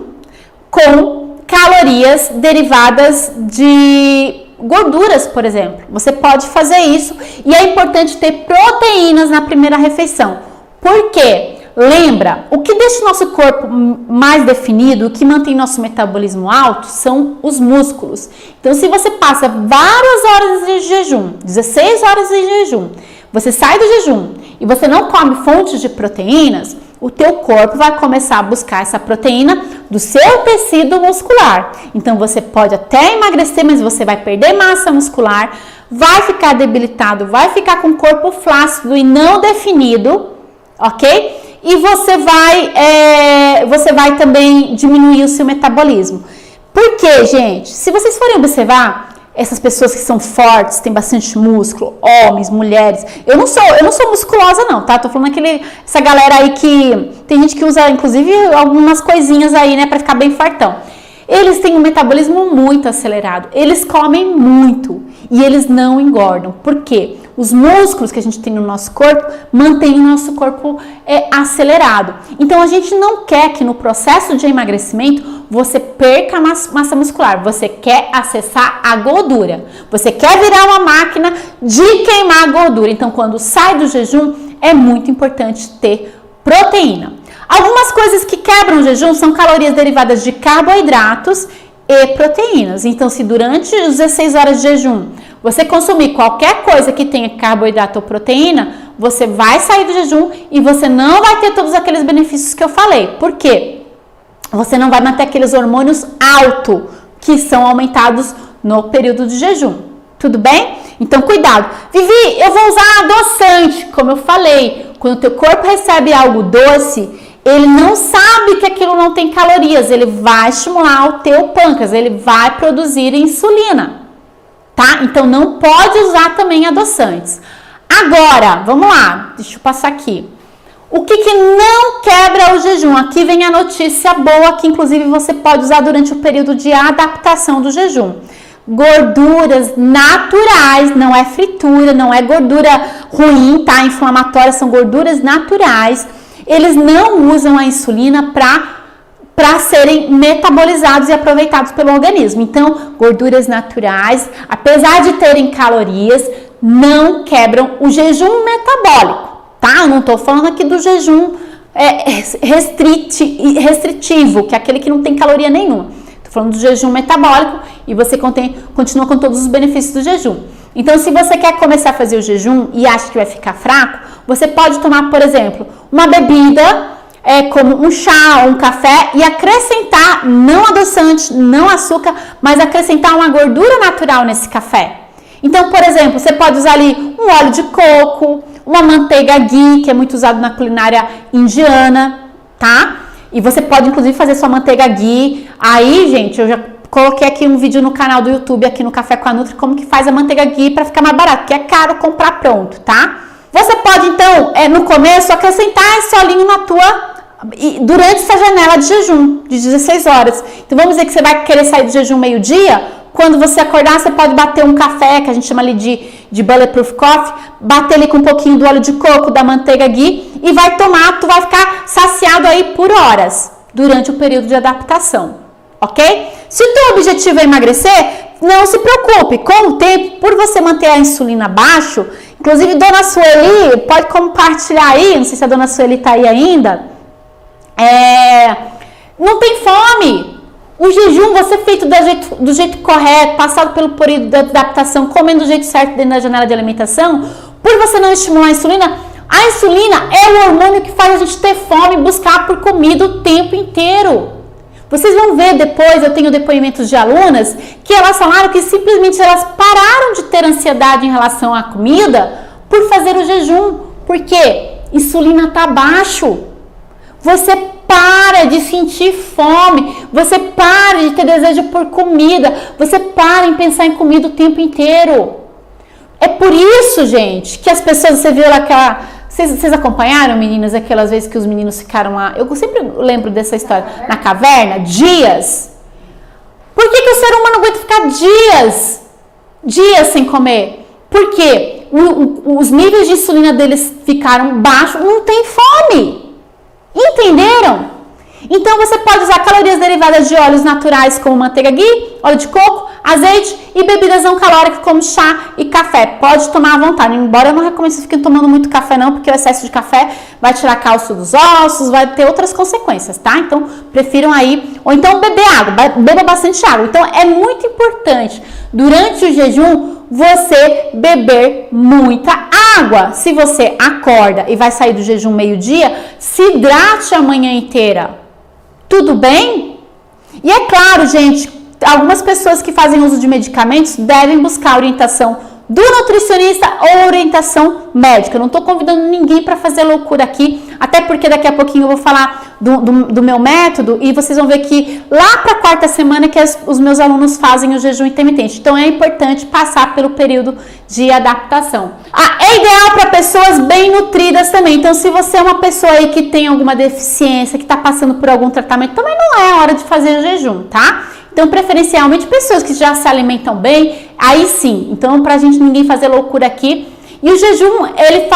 com calorias derivadas de gorduras, por exemplo. Você pode fazer isso e é importante ter proteínas na primeira refeição. Por quê? Lembra, o que deixa o nosso corpo mais definido, o que mantém nosso metabolismo alto, são os músculos. Então, se você passa várias horas de jejum, 16 horas de jejum, você sai do jejum e você não come fontes de proteínas, o teu corpo vai começar a buscar essa proteína do seu tecido muscular. Então, você pode até emagrecer, mas você vai perder massa muscular, vai ficar debilitado, vai ficar com o corpo flácido e não definido, ok? E você vai também diminuir o seu metabolismo. Por quê, gente? Se vocês forem observar, essas pessoas que são fortes, têm bastante músculo, homens, mulheres, eu não sou musculosa não, tá? Tô falando essa galera aí que tem gente que usa, inclusive, algumas coisinhas aí, né, pra ficar bem fartão. Eles têm um metabolismo muito acelerado, eles comem muito e eles não engordam. Por quê? Os músculos que a gente tem no nosso corpo mantêm o nosso corpo acelerado. Então, a gente não quer que no processo de emagrecimento você perca massa muscular. Você quer acessar a gordura. Você quer virar uma máquina de queimar a gordura. Então, quando sai do jejum, é muito importante ter proteína. Algumas coisas que quebram o jejum são calorias derivadas de carboidratos e proteínas. Então, se durante as 16 horas de jejum você consumir qualquer coisa que tenha carboidrato ou proteína, você vai sair do jejum e você não vai ter todos aqueles benefícios que eu falei. Por quê? Você não vai manter aqueles hormônios altos que são aumentados no período de jejum. Tudo bem? Então, cuidado. Vivi, eu vou usar adoçante, como eu falei. Quando o teu corpo recebe algo doce, ele não sabe que aquilo não tem calorias. Ele vai estimular o teu pâncreas, ele vai produzir insulina. Tá? Então, não pode usar também adoçantes. Agora, vamos lá. Deixa eu passar aqui. O que não quebra o jejum? Aqui vem a notícia boa, que inclusive você pode usar durante o período de adaptação do jejum. Gorduras naturais, não é fritura, não é gordura ruim, tá? Inflamatória, são gorduras naturais. Eles não usam a insulina para serem metabolizados e aproveitados pelo organismo. Então, gorduras naturais, apesar de terem calorias, não quebram o jejum metabólico, tá? Eu não tô falando aqui do jejum restritivo, que é aquele que não tem caloria nenhuma. Tô falando do jejum metabólico e você continua com todos os benefícios do jejum. Então, se você quer começar a fazer o jejum e acha que vai ficar fraco, você pode tomar, por exemplo, uma bebida como um chá ou um café e acrescentar, não adoçante, não açúcar, mas acrescentar uma gordura natural nesse café. Então, por exemplo, você pode usar ali um óleo de coco, uma manteiga ghee, que é muito usado na culinária indiana, tá? E você pode, inclusive, fazer sua manteiga ghee. Aí, gente, eu já coloquei aqui um vídeo no canal do YouTube, aqui no Café com a Nutri, como que faz a manteiga ghee para ficar mais barato, porque é caro comprar pronto, tá? Você pode, então, no começo, acrescentar esse olhinho durante essa janela de jejum, de 16 horas. Então, vamos dizer que você vai querer sair do jejum meio-dia. Quando você acordar, você pode bater um café, que a gente chama ali de Bulletproof Coffee, bater ali com um pouquinho do óleo de coco, da manteiga ghee, e vai tomar, tu vai ficar saciado aí por horas, durante o período de adaptação, ok? Se o teu objetivo é emagrecer, não se preocupe, com o tempo, por você manter a insulina baixo, inclusive Dona Sueli, pode compartilhar aí, não sei se a Dona Sueli tá aí ainda, não tem fome. O jejum, você feito do jeito correto, passado pelo período de adaptação, comendo do jeito certo dentro da janela de alimentação, por você não estimular a insulina é o hormônio que faz a gente ter fome e buscar por comida o tempo inteiro. Vocês vão ver depois, eu tenho depoimentos de alunas, que elas falaram que simplesmente elas pararam de ter ansiedade em relação à comida por fazer o jejum. Por quê? Insulina está baixo. Você para de sentir fome, você para de ter desejo por comida, você para em pensar em comida o tempo inteiro. É por isso, gente, que as pessoas, você viu lá vocês acompanharam, meninas, aquelas vezes que os meninos ficaram lá, eu sempre lembro dessa história, na caverna, dias. Por que o ser humano aguenta ficar dias sem comer? Porque os níveis de insulina deles ficaram baixos, não tem fome. Entenderam? Então, você pode usar calorias derivadas de óleos naturais como manteiga ghee, óleo de coco, azeite e bebidas não calóricas como chá e café. Pode tomar à vontade, embora eu não recomendo que vocês fiquem tomando muito café não, porque o excesso de café vai tirar cálcio dos ossos, vai ter outras consequências, tá? Então, prefiram aí, ou então beber água, beba bastante água. Então, é muito importante, durante o jejum, você beber muita água. Se você acorda e vai sair do jejum meio-dia, se hidrate a manhã inteira. Tudo bem? E é claro, gente, algumas pessoas que fazem uso de medicamentos devem buscar orientação do nutricionista ou orientação médica. Eu não estou convidando ninguém para fazer loucura aqui, até porque daqui a pouquinho eu vou falar do meu método e vocês vão ver que lá para a quarta semana que os meus alunos fazem o jejum intermitente. Então é importante passar pelo período de adaptação. É ideal para pessoas bem nutridas também. Então, se você é uma pessoa aí que tem alguma deficiência, que está passando por algum tratamento, também não é a hora de fazer o jejum, tá? Então, preferencialmente, pessoas que já se alimentam bem, aí sim. Então, pra gente ninguém fazer loucura aqui. E o jejum, ele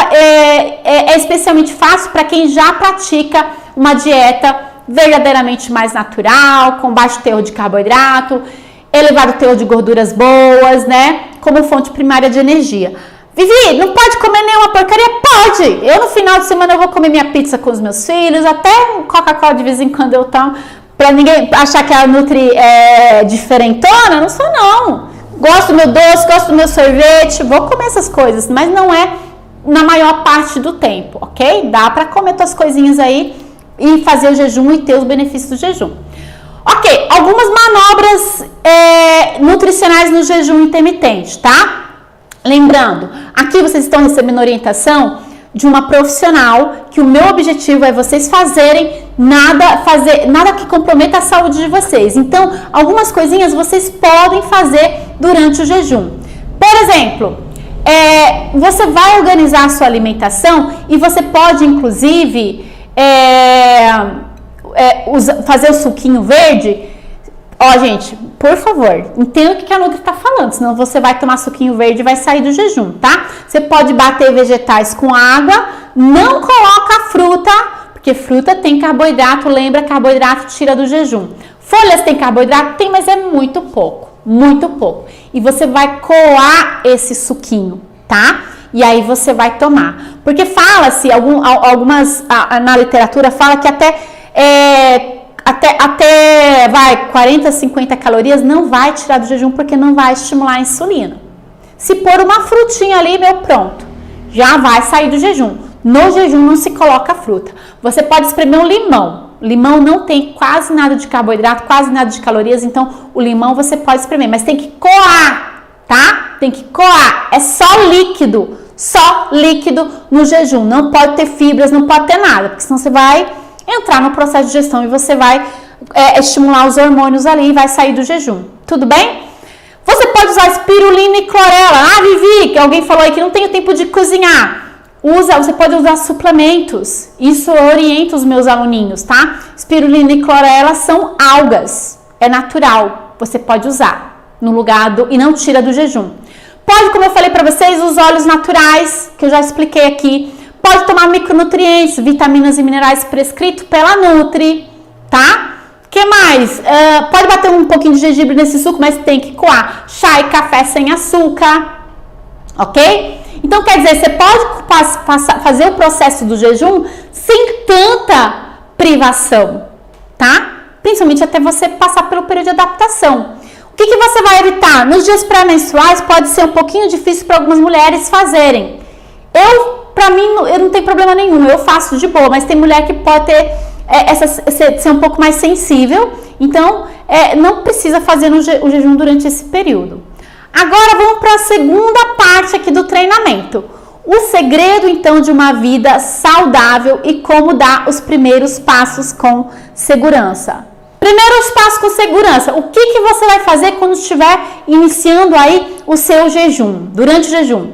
é especialmente fácil para quem já pratica uma dieta verdadeiramente mais natural, com baixo teor de carboidrato, elevado teor de gorduras boas, né? Como fonte primária de energia. Vivi, não pode comer nenhuma porcaria? Pode! Eu, no final de semana, eu vou comer minha pizza com os meus filhos, até Coca-Cola de vez em quando eu tomo. Pra ninguém achar que a Nutri é diferentona, não sou não. Gosto do meu doce, gosto do meu sorvete, vou comer essas coisas, mas não é na maior parte do tempo, ok? Dá pra comer tuas coisinhas aí e fazer o jejum e ter os benefícios do jejum. Ok, algumas manobras nutricionais no jejum intermitente, tá? Lembrando, aqui vocês estão recebendo orientação de uma profissional, que o meu objetivo é vocês fazerem nada que comprometa a saúde de vocês. Então, algumas coisinhas vocês podem fazer durante o jejum. Por exemplo, você vai organizar a sua alimentação e você pode, inclusive, fazer o suquinho verde. Ó, gente, por favor, entenda o que a Nutri tá falando, senão você vai tomar suquinho verde e vai sair do jejum, tá? Você pode bater vegetais com água, não coloca fruta, porque fruta tem carboidrato, lembra, carboidrato tira do jejum. Folhas tem carboidrato? Tem, mas é muito pouco, muito pouco. E você vai coar esse suquinho, tá? E aí você vai tomar. Porque fala-se, na literatura fala que até 40, 50 calorias não vai tirar do jejum porque não vai estimular a insulina. Se pôr uma frutinha ali, pronto, já vai sair do jejum. No jejum não se coloca fruta. Você pode espremer um limão. Limão não tem quase nada de carboidrato, quase nada de calorias, então o limão você pode espremer, mas tem que coar, tá? Tem que coar. É só líquido no jejum. Não pode ter fibras, não pode ter nada, porque senão você vai entrar no processo de digestão e você vai estimular os hormônios ali e vai sair do jejum. Tudo bem? Você pode usar espirulina e clorela. Vivi, que alguém falou aí que não tem tempo de cozinhar. Você pode usar suplementos. Isso eu oriento os meus aluninhos, tá? Espirulina e clorela são algas. É natural. Você pode usar no lugar e não tira do jejum. Pode, como eu falei para vocês, os óleos naturais, que eu já expliquei aqui. Pode tomar micronutrientes, vitaminas e minerais prescritos pela Nutri, tá? O que mais? Pode bater um pouquinho de gengibre nesse suco, mas tem que coar. Chá e café sem açúcar, ok? Então, quer dizer, você pode fazer o processo do jejum sem tanta privação, tá? Principalmente até você passar pelo período de adaptação. O que você vai evitar? Nos dias pré-menstruais pode ser um pouquinho difícil para algumas mulheres fazerem. Pra mim, eu não tem problema nenhum, eu faço de boa, mas tem mulher que pode ter ser um pouco mais sensível, então não precisa fazer o jejum durante esse período. Agora vamos para a segunda parte aqui do treinamento. O segredo, então, de uma vida saudável e como dar os primeiros passos com segurança. Primeiros passos com segurança. O que você vai fazer quando estiver iniciando aí o seu jejum, durante o jejum?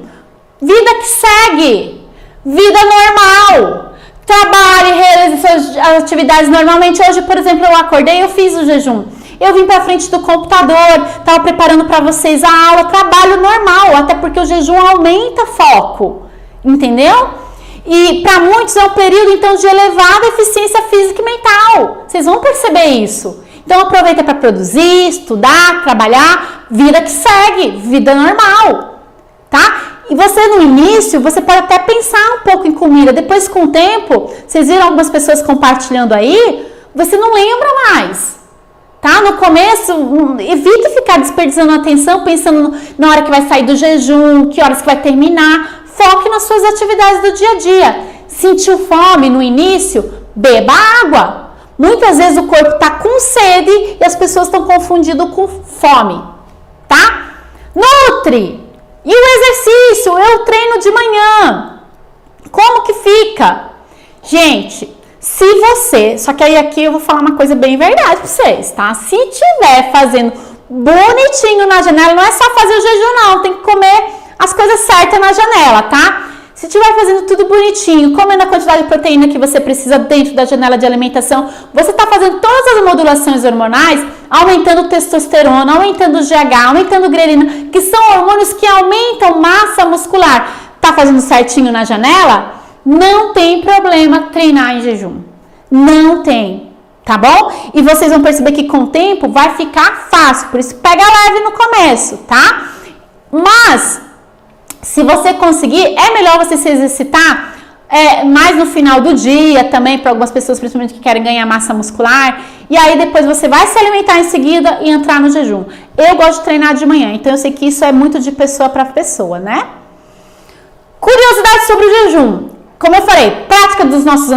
Vida que segue. Vida normal. Trabalhe, realize suas atividades normalmente. Hoje, por exemplo, eu acordei, eu fiz o jejum. Eu vim para frente do computador, estava preparando para vocês a aula, trabalho normal, até porque o jejum aumenta foco, entendeu? E para muitos é um período, então, de elevada eficiência física e mental. Vocês vão perceber isso. Então, aproveita para produzir, estudar, trabalhar, vida que segue, vida normal, tá? E você, no início, você pode até pensar um pouco em comida. Depois, com o tempo, vocês viram algumas pessoas compartilhando aí, você não lembra mais, tá? No começo, evite ficar desperdiçando atenção, pensando na hora que vai sair do jejum, que horas que vai terminar. Foque nas suas atividades do dia a dia. Sentiu fome no início? Beba água. Muitas vezes o corpo está com sede e as pessoas estão confundindo com fome, tá? Nutre. E o exercício? Eu treino de manhã. Como que fica? Gente, se você... Só que aí aqui eu vou falar uma coisa bem verdade para vocês, tá? Se tiver fazendo bonitinho na janela, não é só fazer o jejum não, tem que comer as coisas certas na janela, tá? Se estiver fazendo tudo bonitinho, comendo a quantidade de proteína que você precisa dentro da janela de alimentação, você está fazendo todas as modulações hormonais, aumentando testosterona, aumentando GH, aumentando grelina, que são hormônios que aumentam massa muscular. Tá fazendo certinho na janela? Não tem problema treinar em jejum. Não tem, tá bom? E vocês vão perceber que com o tempo vai ficar fácil, por isso pega leve no começo, tá? Mas... se você conseguir, é melhor você se exercitar mais no final do dia também, para algumas pessoas, principalmente que querem ganhar massa muscular. E aí depois você vai se alimentar em seguida e entrar no jejum. Eu gosto de treinar de manhã, então eu sei que isso é muito de pessoa para pessoa, né? Curiosidade sobre o jejum. Como eu falei, prática dos nossos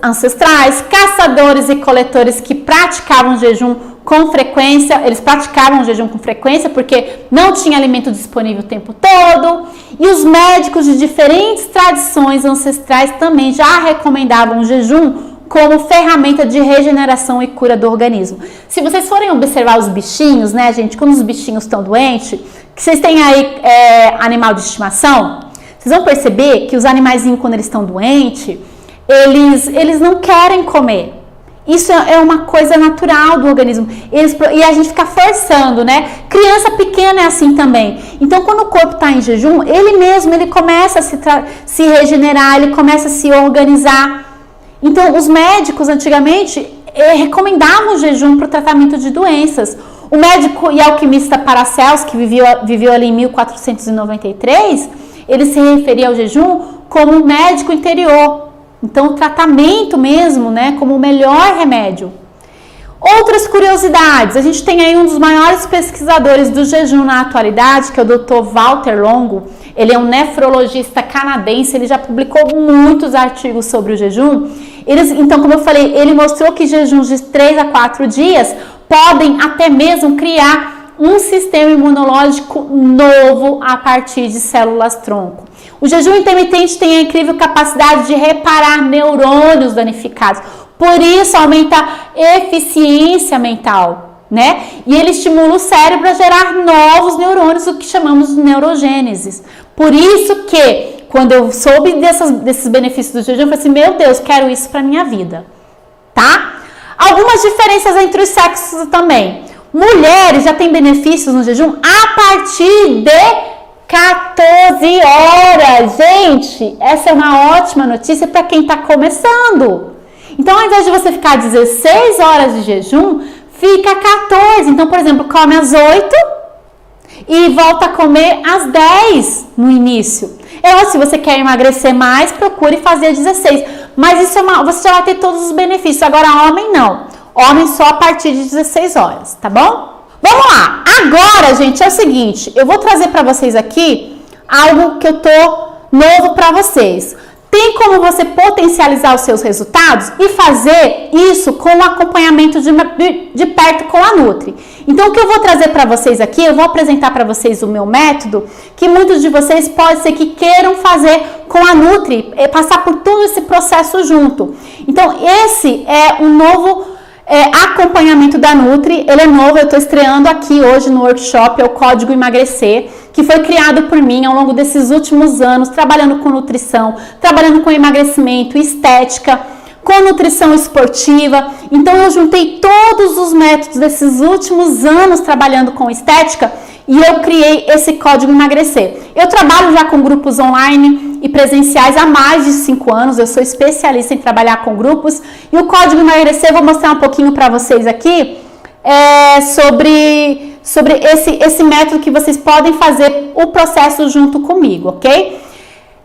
ancestrais, caçadores e coletores que praticavam jejum com frequência, eles praticavam o jejum com frequência porque não tinha alimento disponível o tempo todo, e os médicos de diferentes tradições ancestrais também já recomendavam o jejum como ferramenta de regeneração e cura do organismo. Se vocês forem observar os bichinhos, né, gente, quando os bichinhos estão doentes, que vocês têm aí animal de estimação, vocês vão perceber que os animaizinhos, quando eles estão doentes, eles não querem comer. Isso é uma coisa natural do organismo. E a gente fica forçando, né? Criança pequena é assim também. Então, quando o corpo está em jejum, ele começa a se regenerar, ele começa a se organizar. Então, os médicos, antigamente, recomendavam o jejum para o tratamento de doenças. O médico e alquimista Paracelso, que viveu ali em 1493, ele se referia ao jejum como médico interior. Então, o tratamento mesmo, né, como o melhor remédio. Outras curiosidades, a gente tem aí um dos maiores pesquisadores do jejum na atualidade, que é o Dr. Walter Longo. Ele é um nefrologista canadense, ele já publicou muitos artigos sobre o jejum. Então, como eu falei, ele mostrou que jejuns de 3 a 4 dias podem até mesmo criar um sistema imunológico novo a partir de células-tronco. O jejum intermitente tem a incrível capacidade de reparar neurônios danificados, por isso aumenta a eficiência mental, né? E ele estimula o cérebro a gerar novos neurônios, o que chamamos de neurogênese. Por isso que, quando eu soube desses benefícios do jejum, eu falei assim, meu Deus, quero isso para minha vida, tá? Algumas diferenças entre os sexos também. Mulheres já têm benefícios no jejum a partir de 14 horas. Gente, essa é uma ótima notícia para quem está começando. Então, ao invés de você ficar 16 horas de jejum, fica 14. Então, por exemplo, come às 8 e volta a comer às 10 no início. Se você quer emagrecer mais, procure fazer 16. Mas isso você já vai ter todos os benefícios. Agora, homem não. Homem só a partir de 16 horas, tá bom? Vamos lá! Agora, gente, é o seguinte. Eu vou trazer para vocês aqui algo que eu tô novo para vocês. Tem como você potencializar os seus resultados e fazer isso com o acompanhamento de perto com a Nutri. Então, o que eu vou trazer para vocês aqui, eu vou apresentar para vocês o meu método, que muitos de vocês pode ser que queiram fazer com a Nutri, passar por todo esse processo junto. Então, esse é um novo acompanhamento da Nutri, ele é novo, eu estou estreando aqui hoje no workshop, é o Código Emagrecer, que foi criado por mim ao longo desses últimos anos, trabalhando com nutrição, trabalhando com emagrecimento, estética, com nutrição esportiva. Então eu juntei todos os métodos desses últimos anos trabalhando com estética e eu criei esse código emagrecer. Eu trabalho já com grupos online e presenciais há mais de 5 anos, eu sou especialista em trabalhar com grupos e o código emagrecer, eu vou mostrar um pouquinho para vocês aqui sobre esse método que vocês podem fazer o processo junto comigo, ok?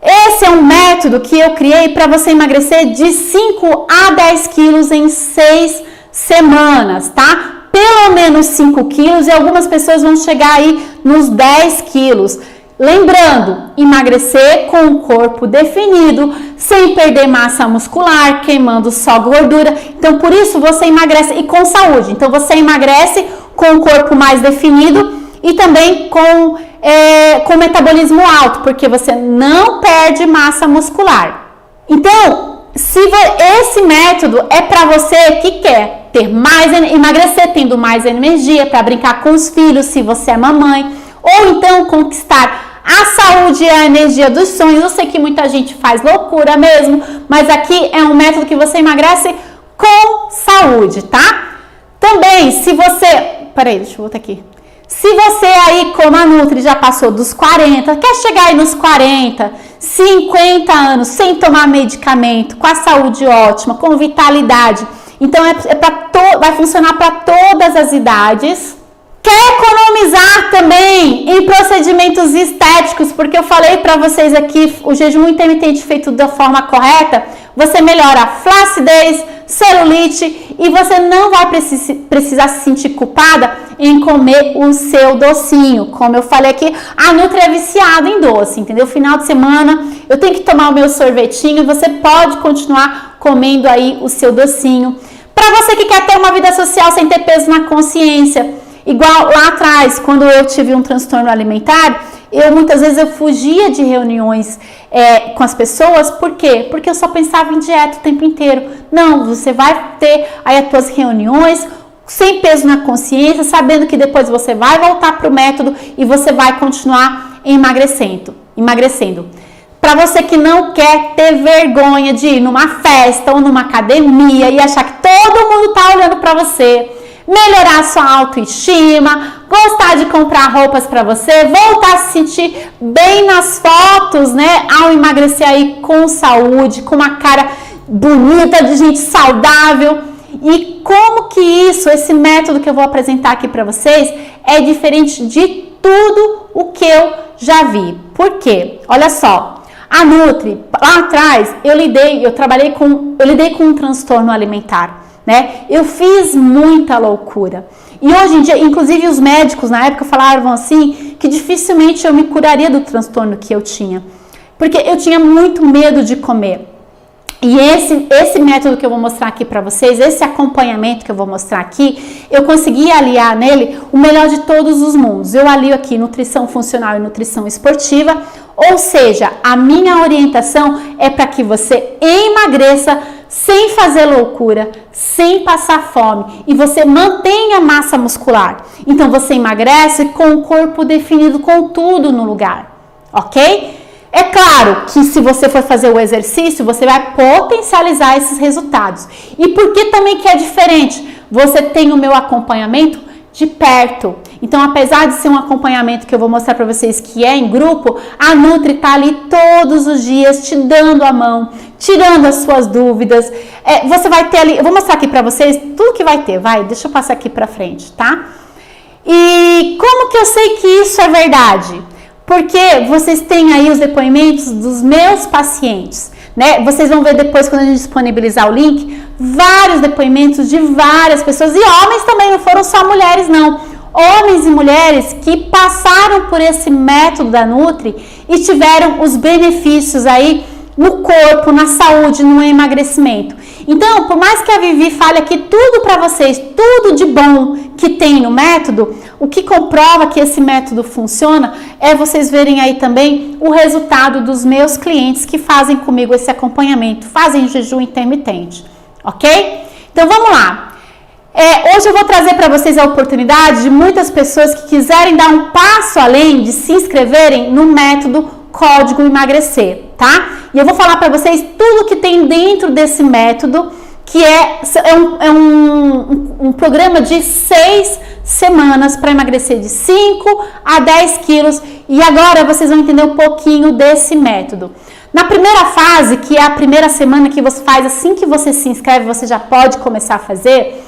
Esse é um método que eu criei para você emagrecer de 5 a 10 quilos em 6 semanas, tá? Pelo menos 5 quilos e algumas pessoas vão chegar aí nos 10 quilos. Lembrando, emagrecer com o corpo definido, sem perder massa muscular, queimando só gordura. Então, por isso você emagrece e com saúde. Então, você emagrece com o corpo mais definido e também com metabolismo alto, porque você não perde massa muscular. Então, esse método é para você que quer ter mais, emagrecer tendo mais energia para brincar com os filhos, se você é mamãe, ou então conquistar a saúde e a energia dos sonhos. Eu sei que muita gente faz loucura mesmo, mas aqui é um método que você emagrece com saúde, tá? Também, se você... Peraí, deixa eu voltar aqui. Se você aí, como a Nutri, já passou dos 40, quer chegar aí nos 40, 50 anos, sem tomar medicamento, com a saúde ótima, com vitalidade, então vai funcionar para todas as idades. Quer economizar também em procedimentos estéticos, porque eu falei para vocês aqui, o jejum intermitente feito da forma correta, você melhora a flacidez, celulite e você não vai precisar se sentir culpada em comer o seu docinho. Como eu falei aqui, a Nutri é viciada em doce, entendeu? Final de semana eu tenho que tomar o meu sorvetinho, você pode continuar comendo aí o seu docinho. Para você que quer ter uma vida social sem ter peso na consciência, igual lá atrás, quando eu tive um transtorno alimentar, muitas vezes eu fugia de reuniões com as pessoas. Por quê? Porque eu só pensava em dieta o tempo inteiro. Não, você vai ter aí as suas reuniões sem peso na consciência, sabendo que depois você vai voltar para o método e você vai continuar emagrecendo. Para você que não quer ter vergonha de ir numa festa ou numa academia e achar que todo mundo está olhando para você, melhorar sua autoestima, gostar de comprar roupas para você, voltar a se sentir bem nas fotos, né? Ao emagrecer aí com saúde, com uma cara bonita, de gente saudável. E como que esse método que eu vou apresentar aqui para vocês é diferente de tudo o que eu já vi. Por quê? Olha só, a Nutri, lá atrás, eu lidei com um transtorno alimentar. Né? Eu fiz muita loucura. E hoje em dia, inclusive os médicos na época falavam assim, que dificilmente eu me curaria do transtorno que eu tinha. Porque eu tinha muito medo de comer. E esse método que eu vou mostrar aqui para vocês, esse acompanhamento que eu vou mostrar aqui, eu consegui aliar nele o melhor de todos os mundos. Eu alio aqui nutrição funcional e nutrição esportiva, ou seja, a minha orientação é para que você emagreça sem fazer loucura, sem passar fome e você mantenha massa muscular. Então você emagrece com o corpo definido, com tudo no lugar, ok? É claro que se você for fazer o exercício, você vai potencializar esses resultados. E por que também que é diferente? Você tem o meu acompanhamento de perto. Então, apesar de ser um acompanhamento que eu vou mostrar para vocês que é em grupo, a Nutri tá ali todos os dias te dando a mão, tirando as suas dúvidas. Você vai ter ali, eu vou mostrar aqui para vocês tudo que vai ter, deixa eu passar aqui para frente, tá? E como que eu sei que isso é verdade? Porque vocês têm aí os depoimentos dos meus pacientes, né? Vocês vão ver depois, quando a gente disponibilizar o link, vários depoimentos de várias pessoas, e homens também, não foram só mulheres não, homens e mulheres que passaram por esse método da Nutri e tiveram os benefícios aí no corpo, na saúde, no emagrecimento. Então, por mais que a Vivi fale aqui tudo para vocês, tudo de bom que tem no método, o que comprova que esse método funciona é vocês verem aí também o resultado dos meus clientes que fazem comigo esse acompanhamento, fazem jejum intermitente, ok? Então, vamos lá. Hoje eu vou trazer para vocês a oportunidade de muitas pessoas que quiserem dar um passo além de se inscreverem no método Código Emagrecer, tá? E eu vou falar para vocês tudo que tem dentro desse método, que é um programa de 6 semanas para emagrecer de 5 a 10 quilos. E agora vocês vão entender um pouquinho desse método. Na primeira fase, que é a primeira semana que você faz assim que você se inscreve, você já pode começar a fazer,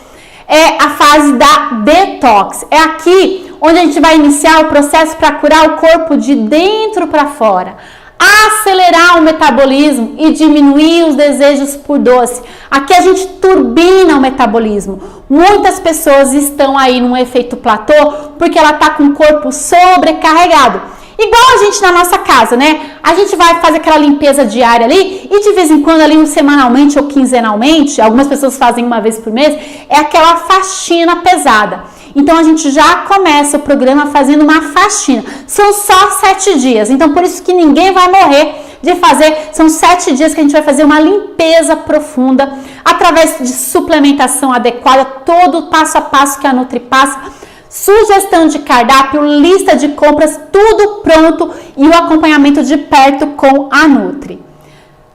é a fase da detox. É aqui onde a gente vai iniciar o processo para curar o corpo de dentro para fora, acelerar o metabolismo e diminuir os desejos por doce. Aqui a gente turbina o metabolismo. Muitas pessoas estão aí num efeito platô porque ela tá com o corpo sobrecarregado. Igual a gente na nossa casa, né? A gente vai fazer aquela limpeza diária ali e de vez em quando ali semanalmente ou quinzenalmente, algumas pessoas fazem uma vez por mês, é aquela faxina pesada. Então a gente já começa o programa fazendo uma faxina. São só 7 dias, então por isso que ninguém vai morrer de fazer. São 7 dias que a gente vai fazer uma limpeza profunda através de suplementação adequada, todo o passo a passo que a Nutri passa. Sugestão de cardápio, lista de compras, tudo pronto e o acompanhamento de perto com a Nutri.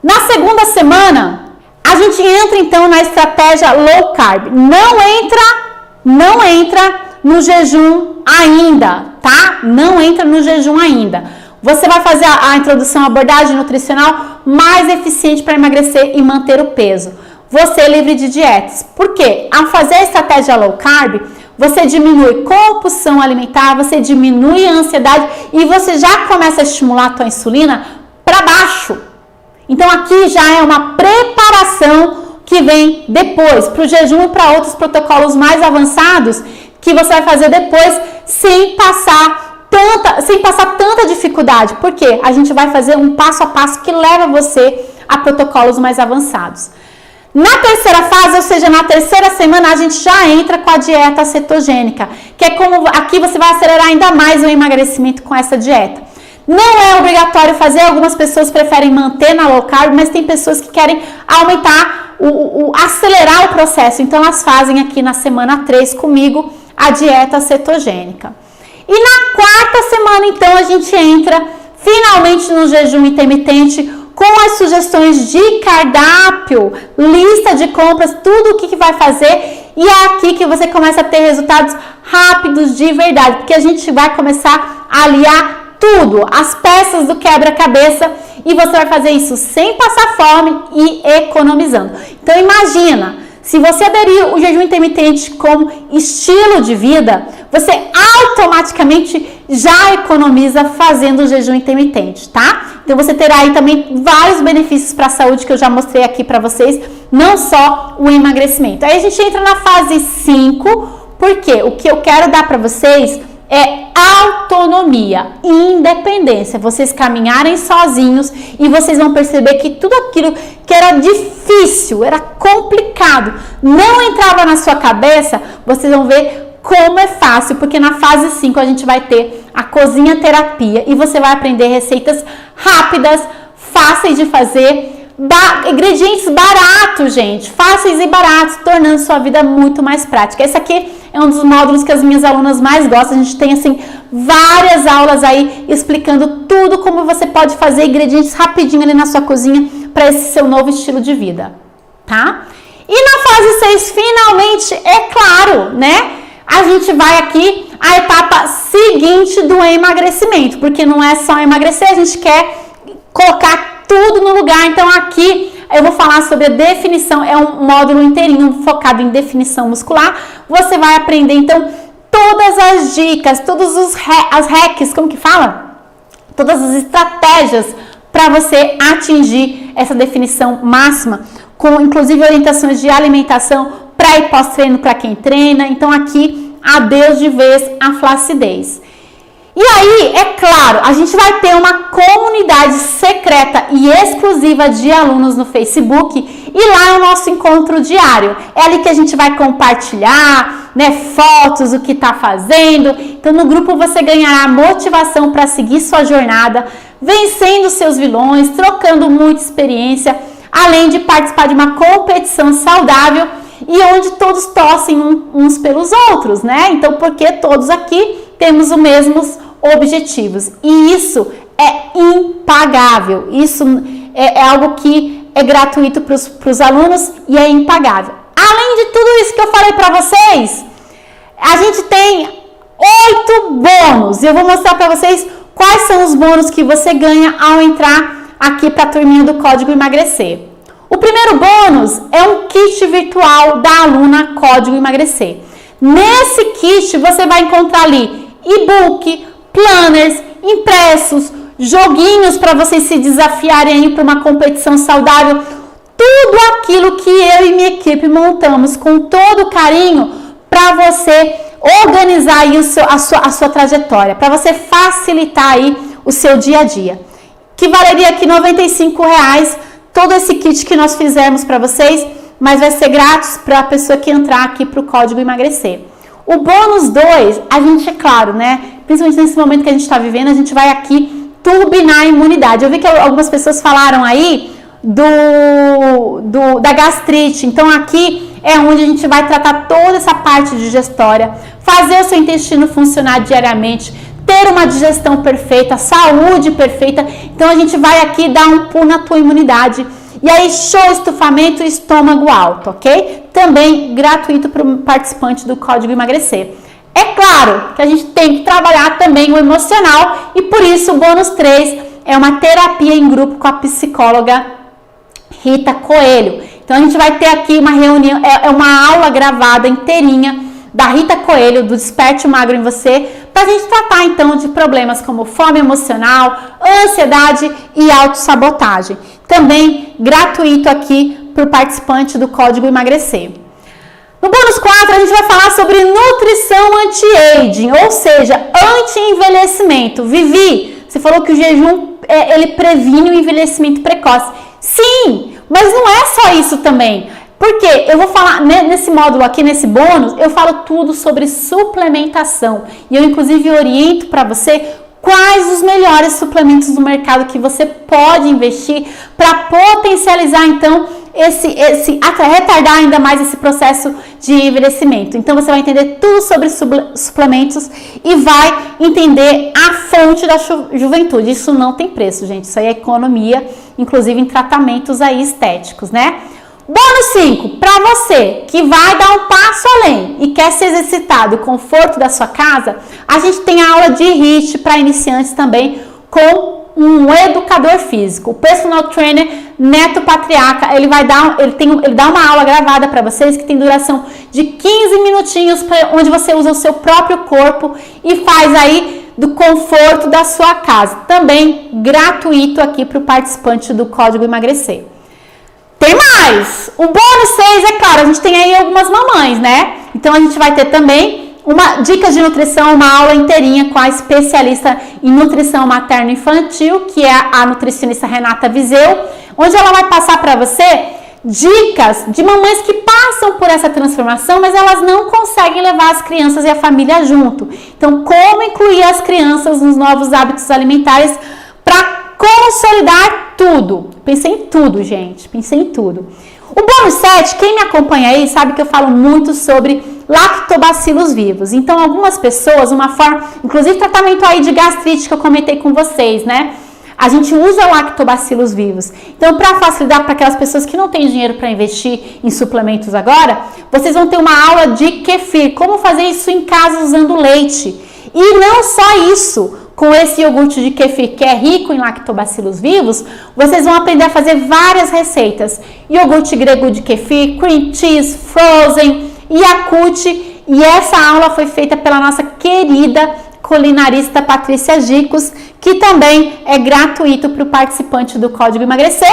Na segunda semana, a gente entra então na estratégia low carb. Não entra no jejum ainda, tá? Não entra no jejum ainda. Você vai fazer a introdução à abordagem nutricional mais eficiente para emagrecer e manter o peso. Você é livre de dietas. Por quê? Ao fazer a estratégia low carb, você diminui compulsão alimentar, você diminui a ansiedade e você já começa a estimular a tua insulina para baixo. Então aqui já é uma preparação que vem depois para o jejum e para outros protocolos mais avançados que você vai fazer depois sem passar tanta dificuldade. Porque a gente vai fazer um passo a passo que leva você a protocolos mais avançados. Na terceira fase, ou seja, na terceira semana, a gente já entra com a dieta cetogênica, que é como aqui você vai acelerar ainda mais o emagrecimento com essa dieta. Não é obrigatório fazer, algumas pessoas preferem manter na low carb, mas tem pessoas que querem aumentar, acelerar o processo, então elas fazem aqui na semana 3 comigo a dieta cetogênica. E na quarta semana, então, a gente entra finalmente no jejum intermitente, com as sugestões de cardápio, lista de compras, tudo o que vai fazer. E é aqui que você começa a ter resultados rápidos de verdade, porque a gente vai começar a aliar tudo, as peças do quebra-cabeça, e você vai fazer isso sem passar fome e economizando. Então imagina, se você aderir o jejum intermitente como estilo de vida, você automaticamente já economiza fazendo o jejum intermitente, tá? Então você terá aí também vários benefícios para a saúde que eu já mostrei aqui para vocês, não só o emagrecimento. Aí a gente entra na fase 5, porque o que eu quero dar para vocês é autonomia, independência, vocês caminharem sozinhos e vocês vão perceber que tudo aquilo que era difícil, era complicado, não entrava na sua cabeça, vocês vão ver como é fácil, porque na fase 5 a gente vai ter a cozinha terapia e você vai aprender receitas rápidas, fáceis de fazer, ingredientes baratos, gente, fáceis e baratos, tornando sua vida muito mais prática. Esse aqui é um dos módulos que as minhas alunas mais gostam. A gente tem, assim, várias aulas aí explicando tudo como você pode fazer ingredientes rapidinho ali na sua cozinha para esse seu novo estilo de vida, tá? E na fase 6, finalmente, é claro, né? A gente vai aqui à etapa seguinte do emagrecimento, porque não é só emagrecer, a gente quer colocar tudo no lugar. Então aqui eu vou falar sobre a definição, é um módulo inteirinho focado em definição muscular. Você vai aprender então todas as dicas, todos as hacks, como que fala? Todas as estratégias para você atingir essa definição máxima, com inclusive orientações de alimentação pré e pós-treino para quem treina. Então aqui, adeus de vez a flacidez. E aí, é claro, a gente vai ter uma comunidade secreta e exclusiva de alunos no Facebook, e lá é o nosso encontro diário. É ali que a gente vai compartilhar, né, fotos, o que está fazendo. Então, no grupo você ganhará motivação para seguir sua jornada, vencendo seus vilões, trocando muita experiência, além de participar de uma competição saudável e onde todos torcem uns pelos outros, né? Então, porque todos aqui temos os mesmos objetivos. E isso é impagável. Isso é algo que é gratuito para os alunos e é impagável. Além de tudo isso que eu falei para vocês, a gente tem 8 bônus. Eu vou mostrar para vocês quais são os bônus que você ganha ao entrar aqui para a turminha do Código Emagrecer. O primeiro bônus é um kit virtual da aluna Código Emagrecer. Nesse kit você vai encontrar ali e-book, planners, impressos, joguinhos para vocês se desafiarem para uma competição saudável. Tudo aquilo que eu e minha equipe montamos com todo carinho para você organizar aí a sua trajetória, para você facilitar aí o seu dia a dia. Que valeria aqui R$ 95,00 todo esse kit que nós fizemos para vocês, mas vai ser grátis para a pessoa que entrar aqui para o Código Emagrecer. O bônus 2, a gente, é claro, né? Principalmente nesse momento que a gente está vivendo, a gente vai aqui turbinar a imunidade. Eu vi que algumas pessoas falaram aí da gastrite. Então aqui é onde a gente vai tratar toda essa parte digestória, fazer o seu intestino funcionar diariamente, ter uma digestão perfeita, saúde perfeita. Então a gente vai aqui dar um pulo na tua imunidade. E aí, show, estufamento e estômago alto, ok? Também gratuito para o participante do Código Emagrecer. É claro que a gente tem que trabalhar também o emocional e por isso o bônus 3 é uma terapia em grupo com a psicóloga Rita Coelho. Então a gente vai ter aqui uma reunião, é uma aula gravada inteirinha da Rita Coelho, do Desperte o Magro em Você, para a gente tratar então de problemas como fome emocional, ansiedade e autossabotagem. Também gratuito aqui para o participante do Código Emagrecer. No bônus 4 a gente vai falar sobre nutrição anti-aging, ou seja, anti-envelhecimento. Vivi, você falou que o jejum ele previne o envelhecimento precoce. Sim, mas não é só isso também. Porque eu vou falar, nesse módulo aqui, nesse bônus, eu falo tudo sobre suplementação. E eu, inclusive, oriento para você quais os melhores suplementos do mercado que você pode investir para potencializar, então, retardar ainda mais esse processo de envelhecimento. Então, você vai entender tudo sobre suplementos e vai entender a fonte da juventude. Isso não tem preço, gente. Isso aí é economia, inclusive em tratamentos aí estéticos, né? Bônus 5, para você que vai dar um passo além e quer se exercitar do conforto da sua casa, a gente tem a aula de HIIT para iniciantes também com um educador físico. O personal trainer Neto Patriarca, ele dá uma aula gravada para vocês que tem duração de 15 minutinhos, onde você usa o seu próprio corpo e faz aí do conforto da sua casa. Também gratuito aqui para o participante do Código Emagrecer. Tem mais! O bônus 6, é claro, a gente tem aí algumas mamães, né? Então a gente vai ter também dicas de nutrição, uma aula inteirinha com a especialista em nutrição materno-infantil, que é a nutricionista Renata Viseu, onde ela vai passar para você dicas de mamães que passam por essa transformação, mas elas não conseguem levar as crianças e a família junto. Então, como incluir as crianças nos novos hábitos alimentares para consolidar tudo. Pensei em tudo, gente. Pensei em tudo. O bônus 7, quem me acompanha aí sabe que eu falo muito sobre lactobacilos vivos. Então, algumas pessoas, uma forma, inclusive tratamento aí de gastrite que eu comentei com vocês, né? A gente usa lactobacilos vivos. Então, para facilitar para aquelas pessoas que não têm dinheiro para investir em suplementos agora, vocês vão ter uma aula de kefir, como fazer isso em casa usando leite. E não só isso, com esse iogurte de kefir que é rico em lactobacilos vivos, vocês vão aprender a fazer várias receitas. Iogurte grego de kefir, cream cheese, frozen, Yakult. E essa aula foi feita pela nossa querida culinarista Patrícia Gicos, que também é gratuito para o participante do Código Emagrecer.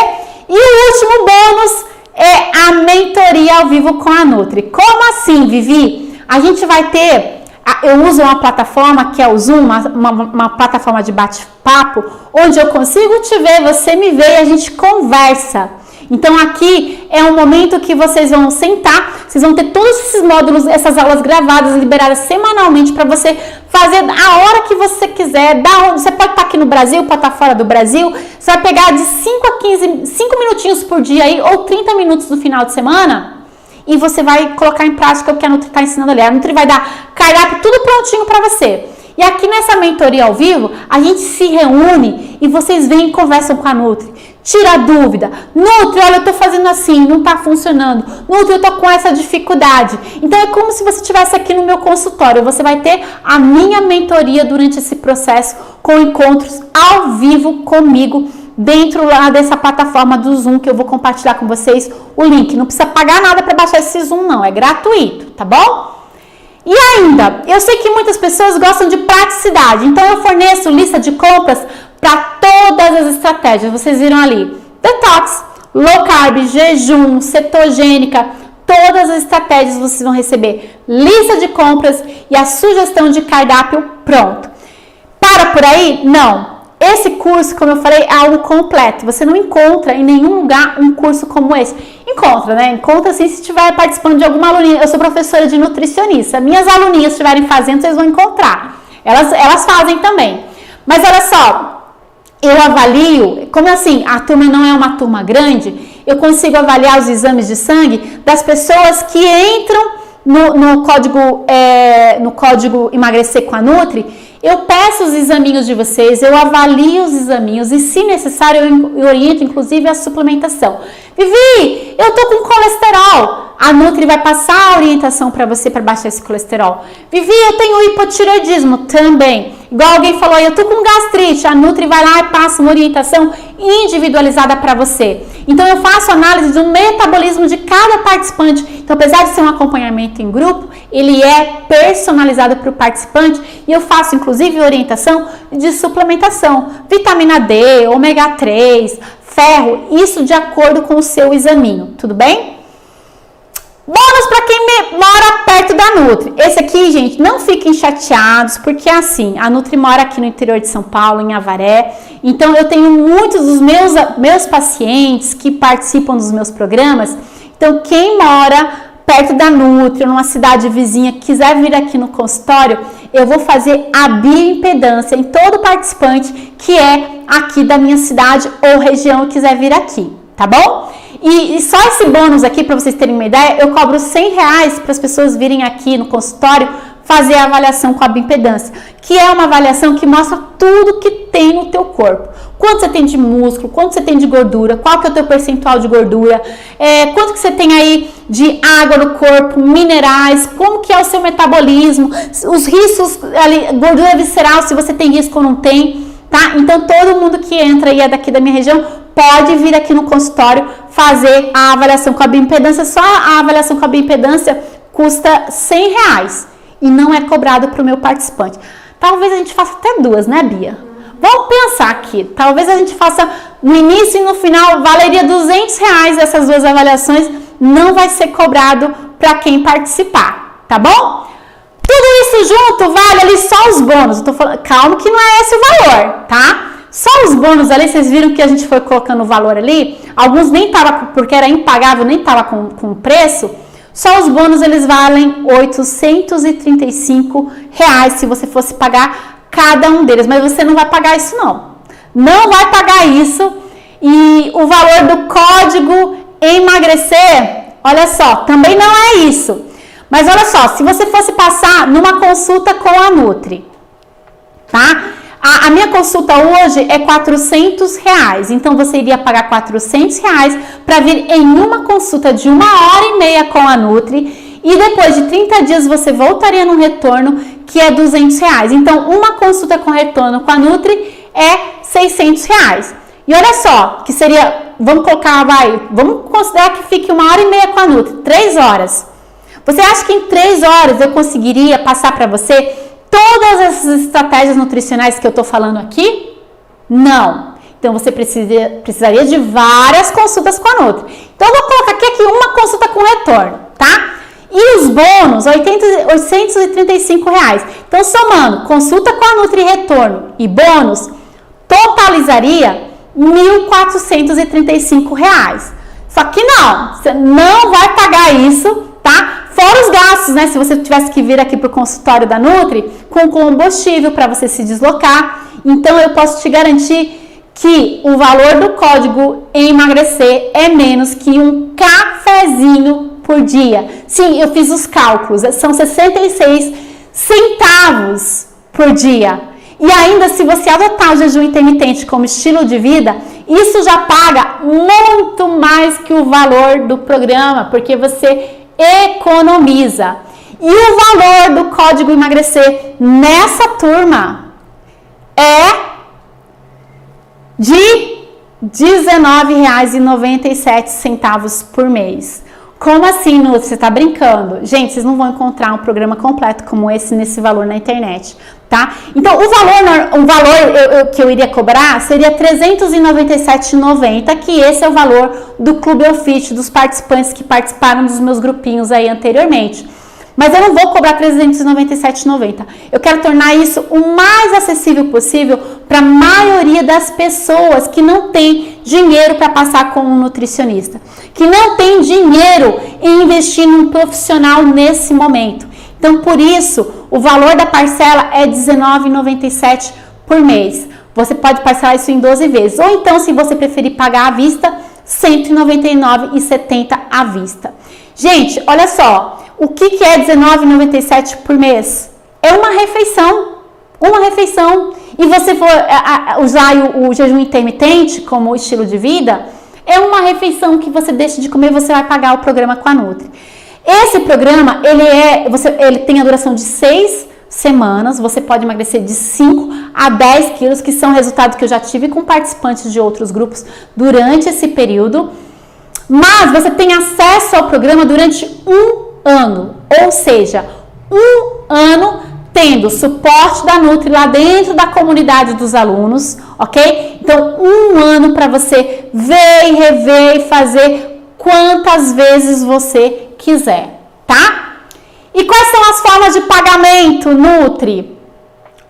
E o último bônus é a mentoria ao vivo com a Nutri. Como assim, Vivi? A gente vai ter... Eu uso uma plataforma que é o Zoom, uma plataforma de bate-papo, onde eu consigo te ver, você me vê e a gente conversa. Então aqui é um momento que vocês vão sentar, vocês vão ter todos esses módulos, essas aulas gravadas, liberadas semanalmente para você fazer a hora que você quiser. Você pode estar aqui no Brasil, pode estar fora do Brasil. Você vai pegar de 5 minutinhos por dia aí, ou 30 minutos no final de semana. E você vai colocar em prática o que a Nutri está ensinando ali. A Nutri vai dar cardápio tudo prontinho para você. E aqui nessa mentoria ao vivo, a gente se reúne e vocês vêm e conversam com a Nutri. tira a dúvida. Nutri, olha, eu tô fazendo assim, não tá funcionando. Nutri, eu tô com essa dificuldade. Então é como se você estivesse aqui no meu consultório. Você vai ter a minha mentoria durante esse processo, com encontros ao vivo comigo, dentro lá dessa plataforma do Zoom, que eu vou compartilhar com vocês o link. Não precisa pagar nada para baixar esse Zoom, não. É gratuito, tá bom? E ainda, eu sei que muitas pessoas gostam de praticidade. Então eu forneço lista de compras para todas as estratégias. Vocês viram ali, detox, low carb, jejum, cetogênica, todas as estratégias vocês vão receber lista de compras e a sugestão de cardápio pronto. Para por aí? Não. Esse curso, como eu falei, é algo completo. Você não encontra em nenhum lugar um curso como esse. Encontra, né? Encontra sim se estiver participando de alguma aluninha. Eu sou professora de nutricionista. Minhas aluninhas estiverem fazendo, vocês vão encontrar. Elas fazem também. Mas olha só, eu avalio, como assim, a turma não é uma turma grande, eu consigo avaliar os exames de sangue das pessoas que entram no código Emagrecer com a Nutri. Eu peço os examinhos de vocês, eu avalio os examinhos e, se necessário, eu oriento, inclusive, a suplementação. Vivi, eu tô com colesterol. A Nutri vai passar a orientação para você para baixar esse colesterol. Vivi, eu tenho hipotireoidismo também. Igual alguém falou aí, eu tô com gastrite. A Nutri vai lá e passa uma orientação individualizada para você. Então, eu faço análise do metabolismo de cada participante. Então, apesar de ser um acompanhamento em grupo, ele é personalizado para o participante e eu faço, inclusive, orientação de suplementação. Vitamina D, ômega 3, ferro, isso de acordo com o seu examinho, tudo bem? Bônus para quem mora perto da Nutri. Esse aqui, gente, não fiquem chateados, porque assim, a Nutri mora aqui no interior de São Paulo, em Avaré. Então, eu tenho muitos dos meus pacientes que participam dos meus programas. Então, quem mora perto da Nutri, numa cidade vizinha, quiser vir aqui no consultório, eu vou fazer a bioimpedância em todo participante que é aqui da minha cidade ou região e quiser vir aqui, tá bom? E só esse bônus aqui, para vocês terem uma ideia, eu cobro R$100 para as pessoas virem aqui no consultório fazer a avaliação com a bioimpedância, que é uma avaliação que mostra tudo que tem no teu corpo. Quanto você tem de músculo, quanto você tem de gordura, qual que é o teu percentual de gordura, quanto que você tem aí de água no corpo, minerais, como que é o seu metabolismo, os riscos, ali, gordura visceral, se você tem risco ou não tem, tá? Então, todo mundo que entra e é daqui da minha região pode vir aqui no consultório fazer a avaliação com a bioimpedância. Só a avaliação com a bioimpedância custa R$100 e não é cobrado para o meu participante. Talvez a gente faça até duas, né, Bia? Vamos pensar aqui. Talvez a gente faça no início e no final, valeria R$200 essas duas avaliações. Não vai ser cobrado para quem participar, tá bom? Tudo isso junto vale ali só os bônus. Eu tô falando, calma que não é esse o valor, tá? Só os bônus ali, vocês viram que a gente foi colocando o valor ali. Alguns nem tava, porque era impagável, nem tava com preço. Só os bônus, eles valem R$835 se você fosse pagar cada um deles. Mas você não vai pagar isso, não. Não vai pagar isso. E o valor do código Emagrecer, olha só, também não é isso. Mas olha só, se você fosse passar numa consulta com a Nutri, tá? A minha consulta hoje é R$400. Então, você iria pagar R$400 para vir em uma consulta de 1h30 com a Nutri. E depois de 30 dias, você voltaria no retorno, que é R$200. Então, uma consulta com retorno com a Nutri é R$600. E olha só, que seria, vamos considerar que fique 1h30 com a Nutri, 3 horas. Você acha que em 3 horas eu conseguiria passar para você todas essas estratégias nutricionais que eu tô falando aqui? Não. Então, você precisaria de várias consultas com a Nutri. Então, eu vou colocar aqui uma consulta com retorno, tá? E os bônus, R$835. Então, somando consulta com a Nutri retorno e bônus, totalizaria R$1.435. Só que não, você não vai pagar isso, tá? Fora os gastos, né? Se você tivesse que vir aqui para o consultório da Nutri com combustível para você se deslocar. Então, eu posso te garantir que o valor do código Emagrecer é menos que um cafezinho por dia. Sim, eu fiz os cálculos, são 66 centavos por dia. E ainda, se você adotar o jejum intermitente como estilo de vida, isso já paga muito mais que o valor do programa, porque você economiza. E o valor do código emagrecer nessa turma é de R$19,97 por mês. Como assim, Nutri? Você tá brincando? Gente, vocês não vão encontrar um programa completo como esse nesse valor na internet, tá? Então, o valor que eu iria cobrar seria R$397,90, que esse é o valor do Clube Ofit, dos participantes que participaram dos meus grupinhos aí anteriormente. Mas eu não vou cobrar R$397,90. Eu quero tornar isso o mais acessível possível para a maioria das pessoas que não tem dinheiro para passar com um nutricionista, que não tem dinheiro em investir num profissional nesse momento. Então, por isso, o valor da parcela é R$19,97 por mês. Você pode parcelar isso em 12 vezes. Ou então, se você preferir pagar à vista, R$199,70 à vista. Gente, olha só. O que é R$19,97 por mês? É uma refeição. Uma refeição. E você for usar o jejum intermitente como estilo de vida, é uma refeição que você deixa de comer e você vai pagar o programa com a Nutri. Esse programa, ele tem a duração de 6 semanas. Você pode emagrecer de 5 a 10 quilos, que são resultados que eu já tive com participantes de outros grupos durante esse período. Mas você tem acesso ao programa durante um ano, ou seja, um ano tendo suporte da Nutri lá dentro da comunidade dos alunos, ok? Então, um ano para você ver e rever e fazer quantas vezes você quiser, tá? E quais são as formas de pagamento, Nutri?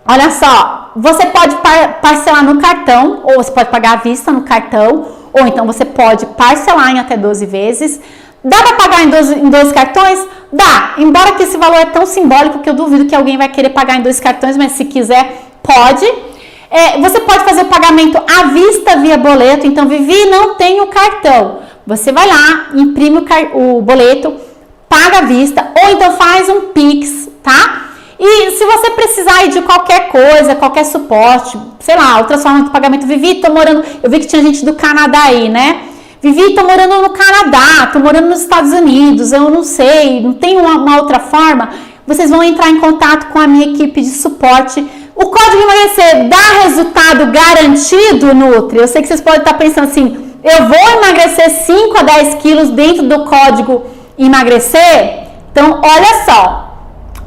Olha só, você pode parcelar no cartão, ou você pode pagar à vista no cartão, ou então você pode parcelar em até 12 vezes. Dá para pagar em 12 cartões? Dá, embora que esse valor é tão simbólico que eu duvido que alguém vai querer pagar em 2 cartões, mas se quiser, pode. Você pode fazer o pagamento à vista via boleto. Então, Vivi, não tem o cartão. Você vai lá, imprime o boleto, paga à vista, ou então faz um Pix, tá? E se você precisar aí de qualquer coisa, qualquer suporte, sei lá, outras formas de pagamento, Vivi, tô morando, eu vi que tinha gente do Canadá aí, né? Vivi, tô morando no Canadá, tô morando nos Estados Unidos, eu não sei, não tem uma outra forma. Vocês vão entrar em contato com a minha equipe de suporte. O código emagrecer dá resultado garantido, Nutri? Eu sei que vocês podem estar pensando assim, eu vou emagrecer 5 a 10 quilos dentro do código emagrecer? Então, olha só.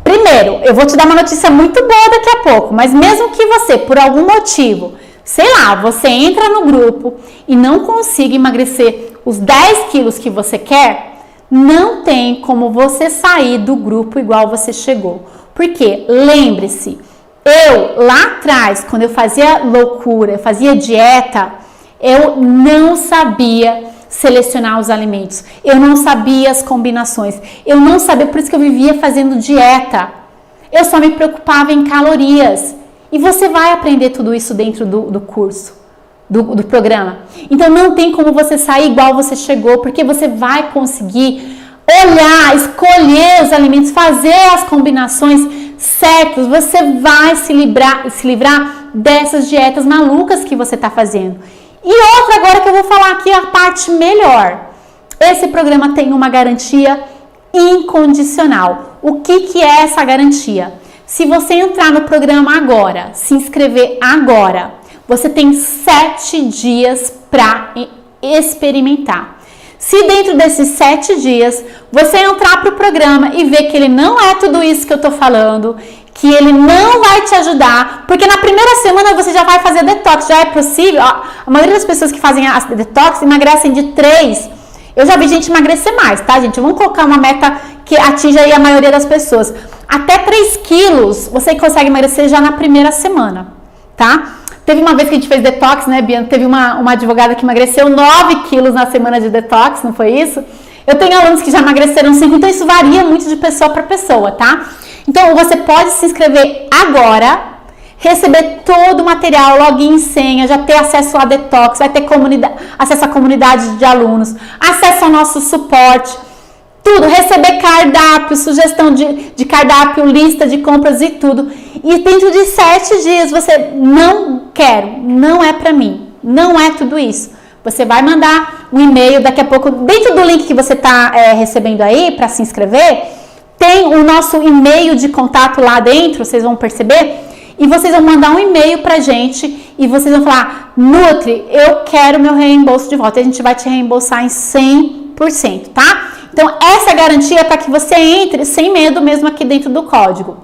Primeiro, eu vou te dar uma notícia muito boa daqui a pouco, mas mesmo que você, por algum motivo, sei lá, você entra no grupo e não consiga emagrecer os 10 quilos que você quer, não tem como você sair do grupo igual você chegou. Porque, lembre-se, eu lá atrás, quando eu fazia loucura, eu fazia dieta, eu não sabia selecionar os alimentos, eu não sabia as combinações, eu não sabia, por isso que eu vivia fazendo dieta, eu só me preocupava em calorias. E você vai aprender tudo isso dentro do curso, do programa. Então, não tem como você sair igual você chegou, porque você vai conseguir olhar, escolher os alimentos, fazer as combinações certas. Você vai se livrar dessas dietas malucas que você está fazendo. E outra agora que eu vou falar aqui, a parte melhor. Esse programa tem uma garantia incondicional. O que é essa garantia? Se você entrar no programa agora, se inscrever agora, você tem 7 dias para experimentar. Se dentro desses 7 dias você entrar para o programa e ver que ele não é tudo isso que eu tô falando, que ele não vai te ajudar, porque na primeira semana você já vai fazer detox, já é possível. A maioria das pessoas que fazem a detox emagrecem de 3. Eu já vi gente emagrecer mais, tá, gente? Vamos colocar uma meta que atinja aí a maioria das pessoas. Até 3 quilos você consegue emagrecer já na primeira semana, tá? Teve uma vez que a gente fez detox, né, Biana? Teve uma advogada que emagreceu 9 quilos na semana de detox, não foi isso? Eu tenho alunos que já emagreceram 5, então isso varia muito de pessoa para pessoa, tá? Então, você pode se inscrever agora, receber todo o material, login e senha, já ter acesso a detox, vai ter acesso à comunidade de alunos, acesso ao nosso suporte, tudo, receber cardápio, sugestão de cardápio, lista de compras e tudo. e dentro de 7 dias você não quero, não é pra mim, não é tudo isso. Você vai mandar um e-mail daqui a pouco, dentro do link que você tá recebendo aí para se inscrever, tem o nosso e-mail de contato lá dentro, vocês vão perceber, e vocês vão mandar um e-mail pra gente e vocês vão falar, Nutri, eu quero meu reembolso de volta, e a gente vai te reembolsar em 100%, tá? Então, essa é a garantia para que você entre sem medo mesmo aqui dentro do código.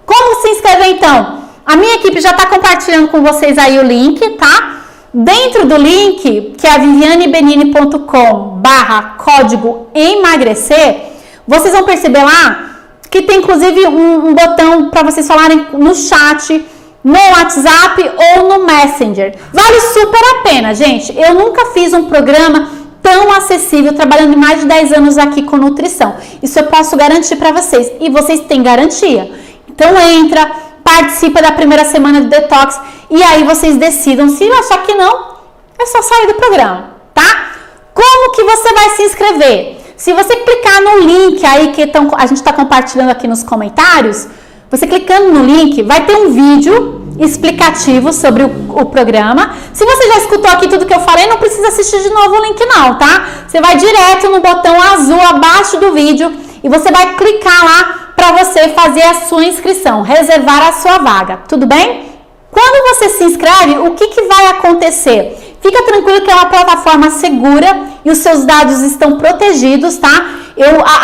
Como se inscrever, então? A minha equipe já está compartilhando com vocês aí o link, tá? Dentro do link, que é vivianebenini.com/código emagrecer, vocês vão perceber lá que tem inclusive um botão para vocês falarem no chat, no WhatsApp ou no Messenger. Vale super a pena, gente. Eu nunca fiz um programa tão acessível, trabalhando mais de 10 anos aqui com nutrição. Isso eu posso garantir para vocês. E vocês têm garantia. Então entra, participa da primeira semana do detox e aí vocês decidam. Se achar que não, é só sair do programa, tá? Como que você vai se inscrever? Se você clicar no link aí que a gente está compartilhando aqui nos comentários, você clicando no link, vai ter um vídeo explicativo sobre o programa. Se você já escutou aqui tudo que eu falei, não precisa assistir de novo o link não, tá? Você vai direto no botão azul abaixo do vídeo e você vai clicar lá para você fazer a sua inscrição, reservar a sua vaga, tudo bem? Quando você se inscreve, o que vai acontecer? Fica tranquilo que é uma plataforma segura e os seus dados estão protegidos, tá?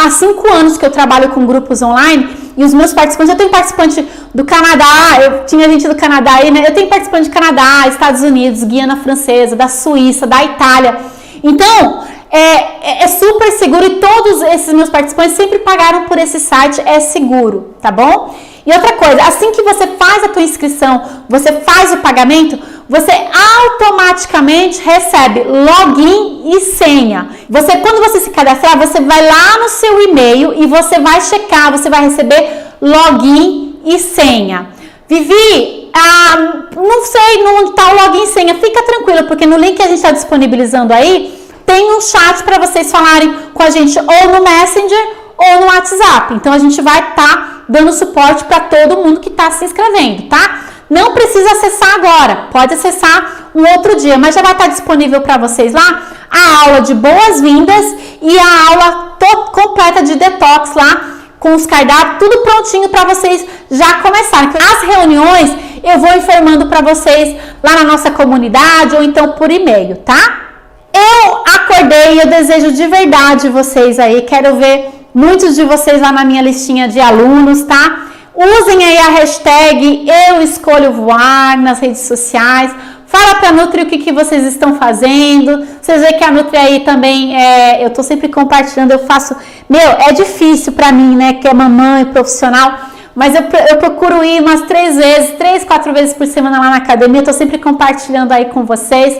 Há 5 anos que eu trabalho com grupos online e os meus participantes, eu tenho participante do Canadá, eu tinha gente do Canadá aí, né? Eu tenho participante do Canadá, Estados Unidos, Guiana Francesa, da Suíça, da Itália. Então, é super seguro e todos esses meus participantes sempre pagaram por esse site, é seguro, tá bom? E outra coisa, assim que você faz a tua inscrição, você faz o pagamento, você automaticamente recebe login e senha. Quando você se cadastrar, você vai lá no seu e-mail e você vai checar, você vai receber login e senha. Vivi, não sei onde está o login e senha, fica tranquila, porque no link que a gente está disponibilizando aí, tem um chat para vocês falarem com a gente ou no Messenger ou no WhatsApp. Então, a gente vai estar dando suporte para todo mundo que está se inscrevendo, tá? Não precisa acessar agora, pode acessar um outro dia, mas já vai estar disponível para vocês lá a aula de boas-vindas e a aula completa de detox lá, com os cardápios, tudo prontinho para vocês já começarem. As reuniões eu vou informando para vocês lá na nossa comunidade ou então por e-mail, tá? Eu acordei e eu desejo de verdade vocês aí, quero ver muitos de vocês lá na minha listinha de alunos, tá? Usem aí a hashtag Eu Escolho Voar nas redes sociais. Fala pra Nutri o que vocês estão fazendo. Vocês veem que a Nutri aí também, eu tô sempre compartilhando, eu faço... é difícil pra mim, né, que é mamãe, profissional, mas eu procuro ir umas 3, 4 vezes por semana lá na academia, eu tô sempre compartilhando aí com vocês.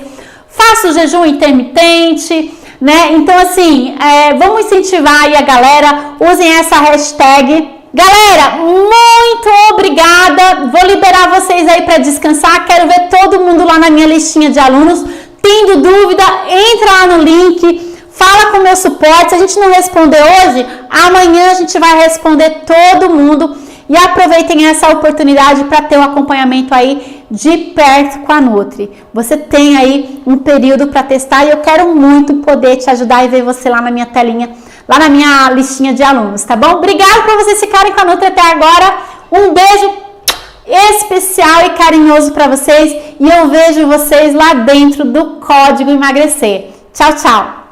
Faço jejum intermitente, né? Então, assim, vamos incentivar aí a galera, usem essa hashtag. Galera, muito obrigada, vou liberar vocês aí para descansar, quero ver todo mundo lá na minha listinha de alunos. Tendo dúvida, entra lá no link, fala com o meu suporte, se a gente não responder hoje, amanhã a gente vai responder todo mundo. E aproveitem essa oportunidade para ter o acompanhamento aí de perto com a Nutri. Você tem aí um período para testar e eu quero muito poder te ajudar e ver você lá na minha telinha, lá na minha listinha de alunos, tá bom? Obrigada por vocês ficarem com a Nutri até agora. Um beijo especial e carinhoso para vocês e eu vejo vocês lá dentro do Código Emagrecer. Tchau, tchau!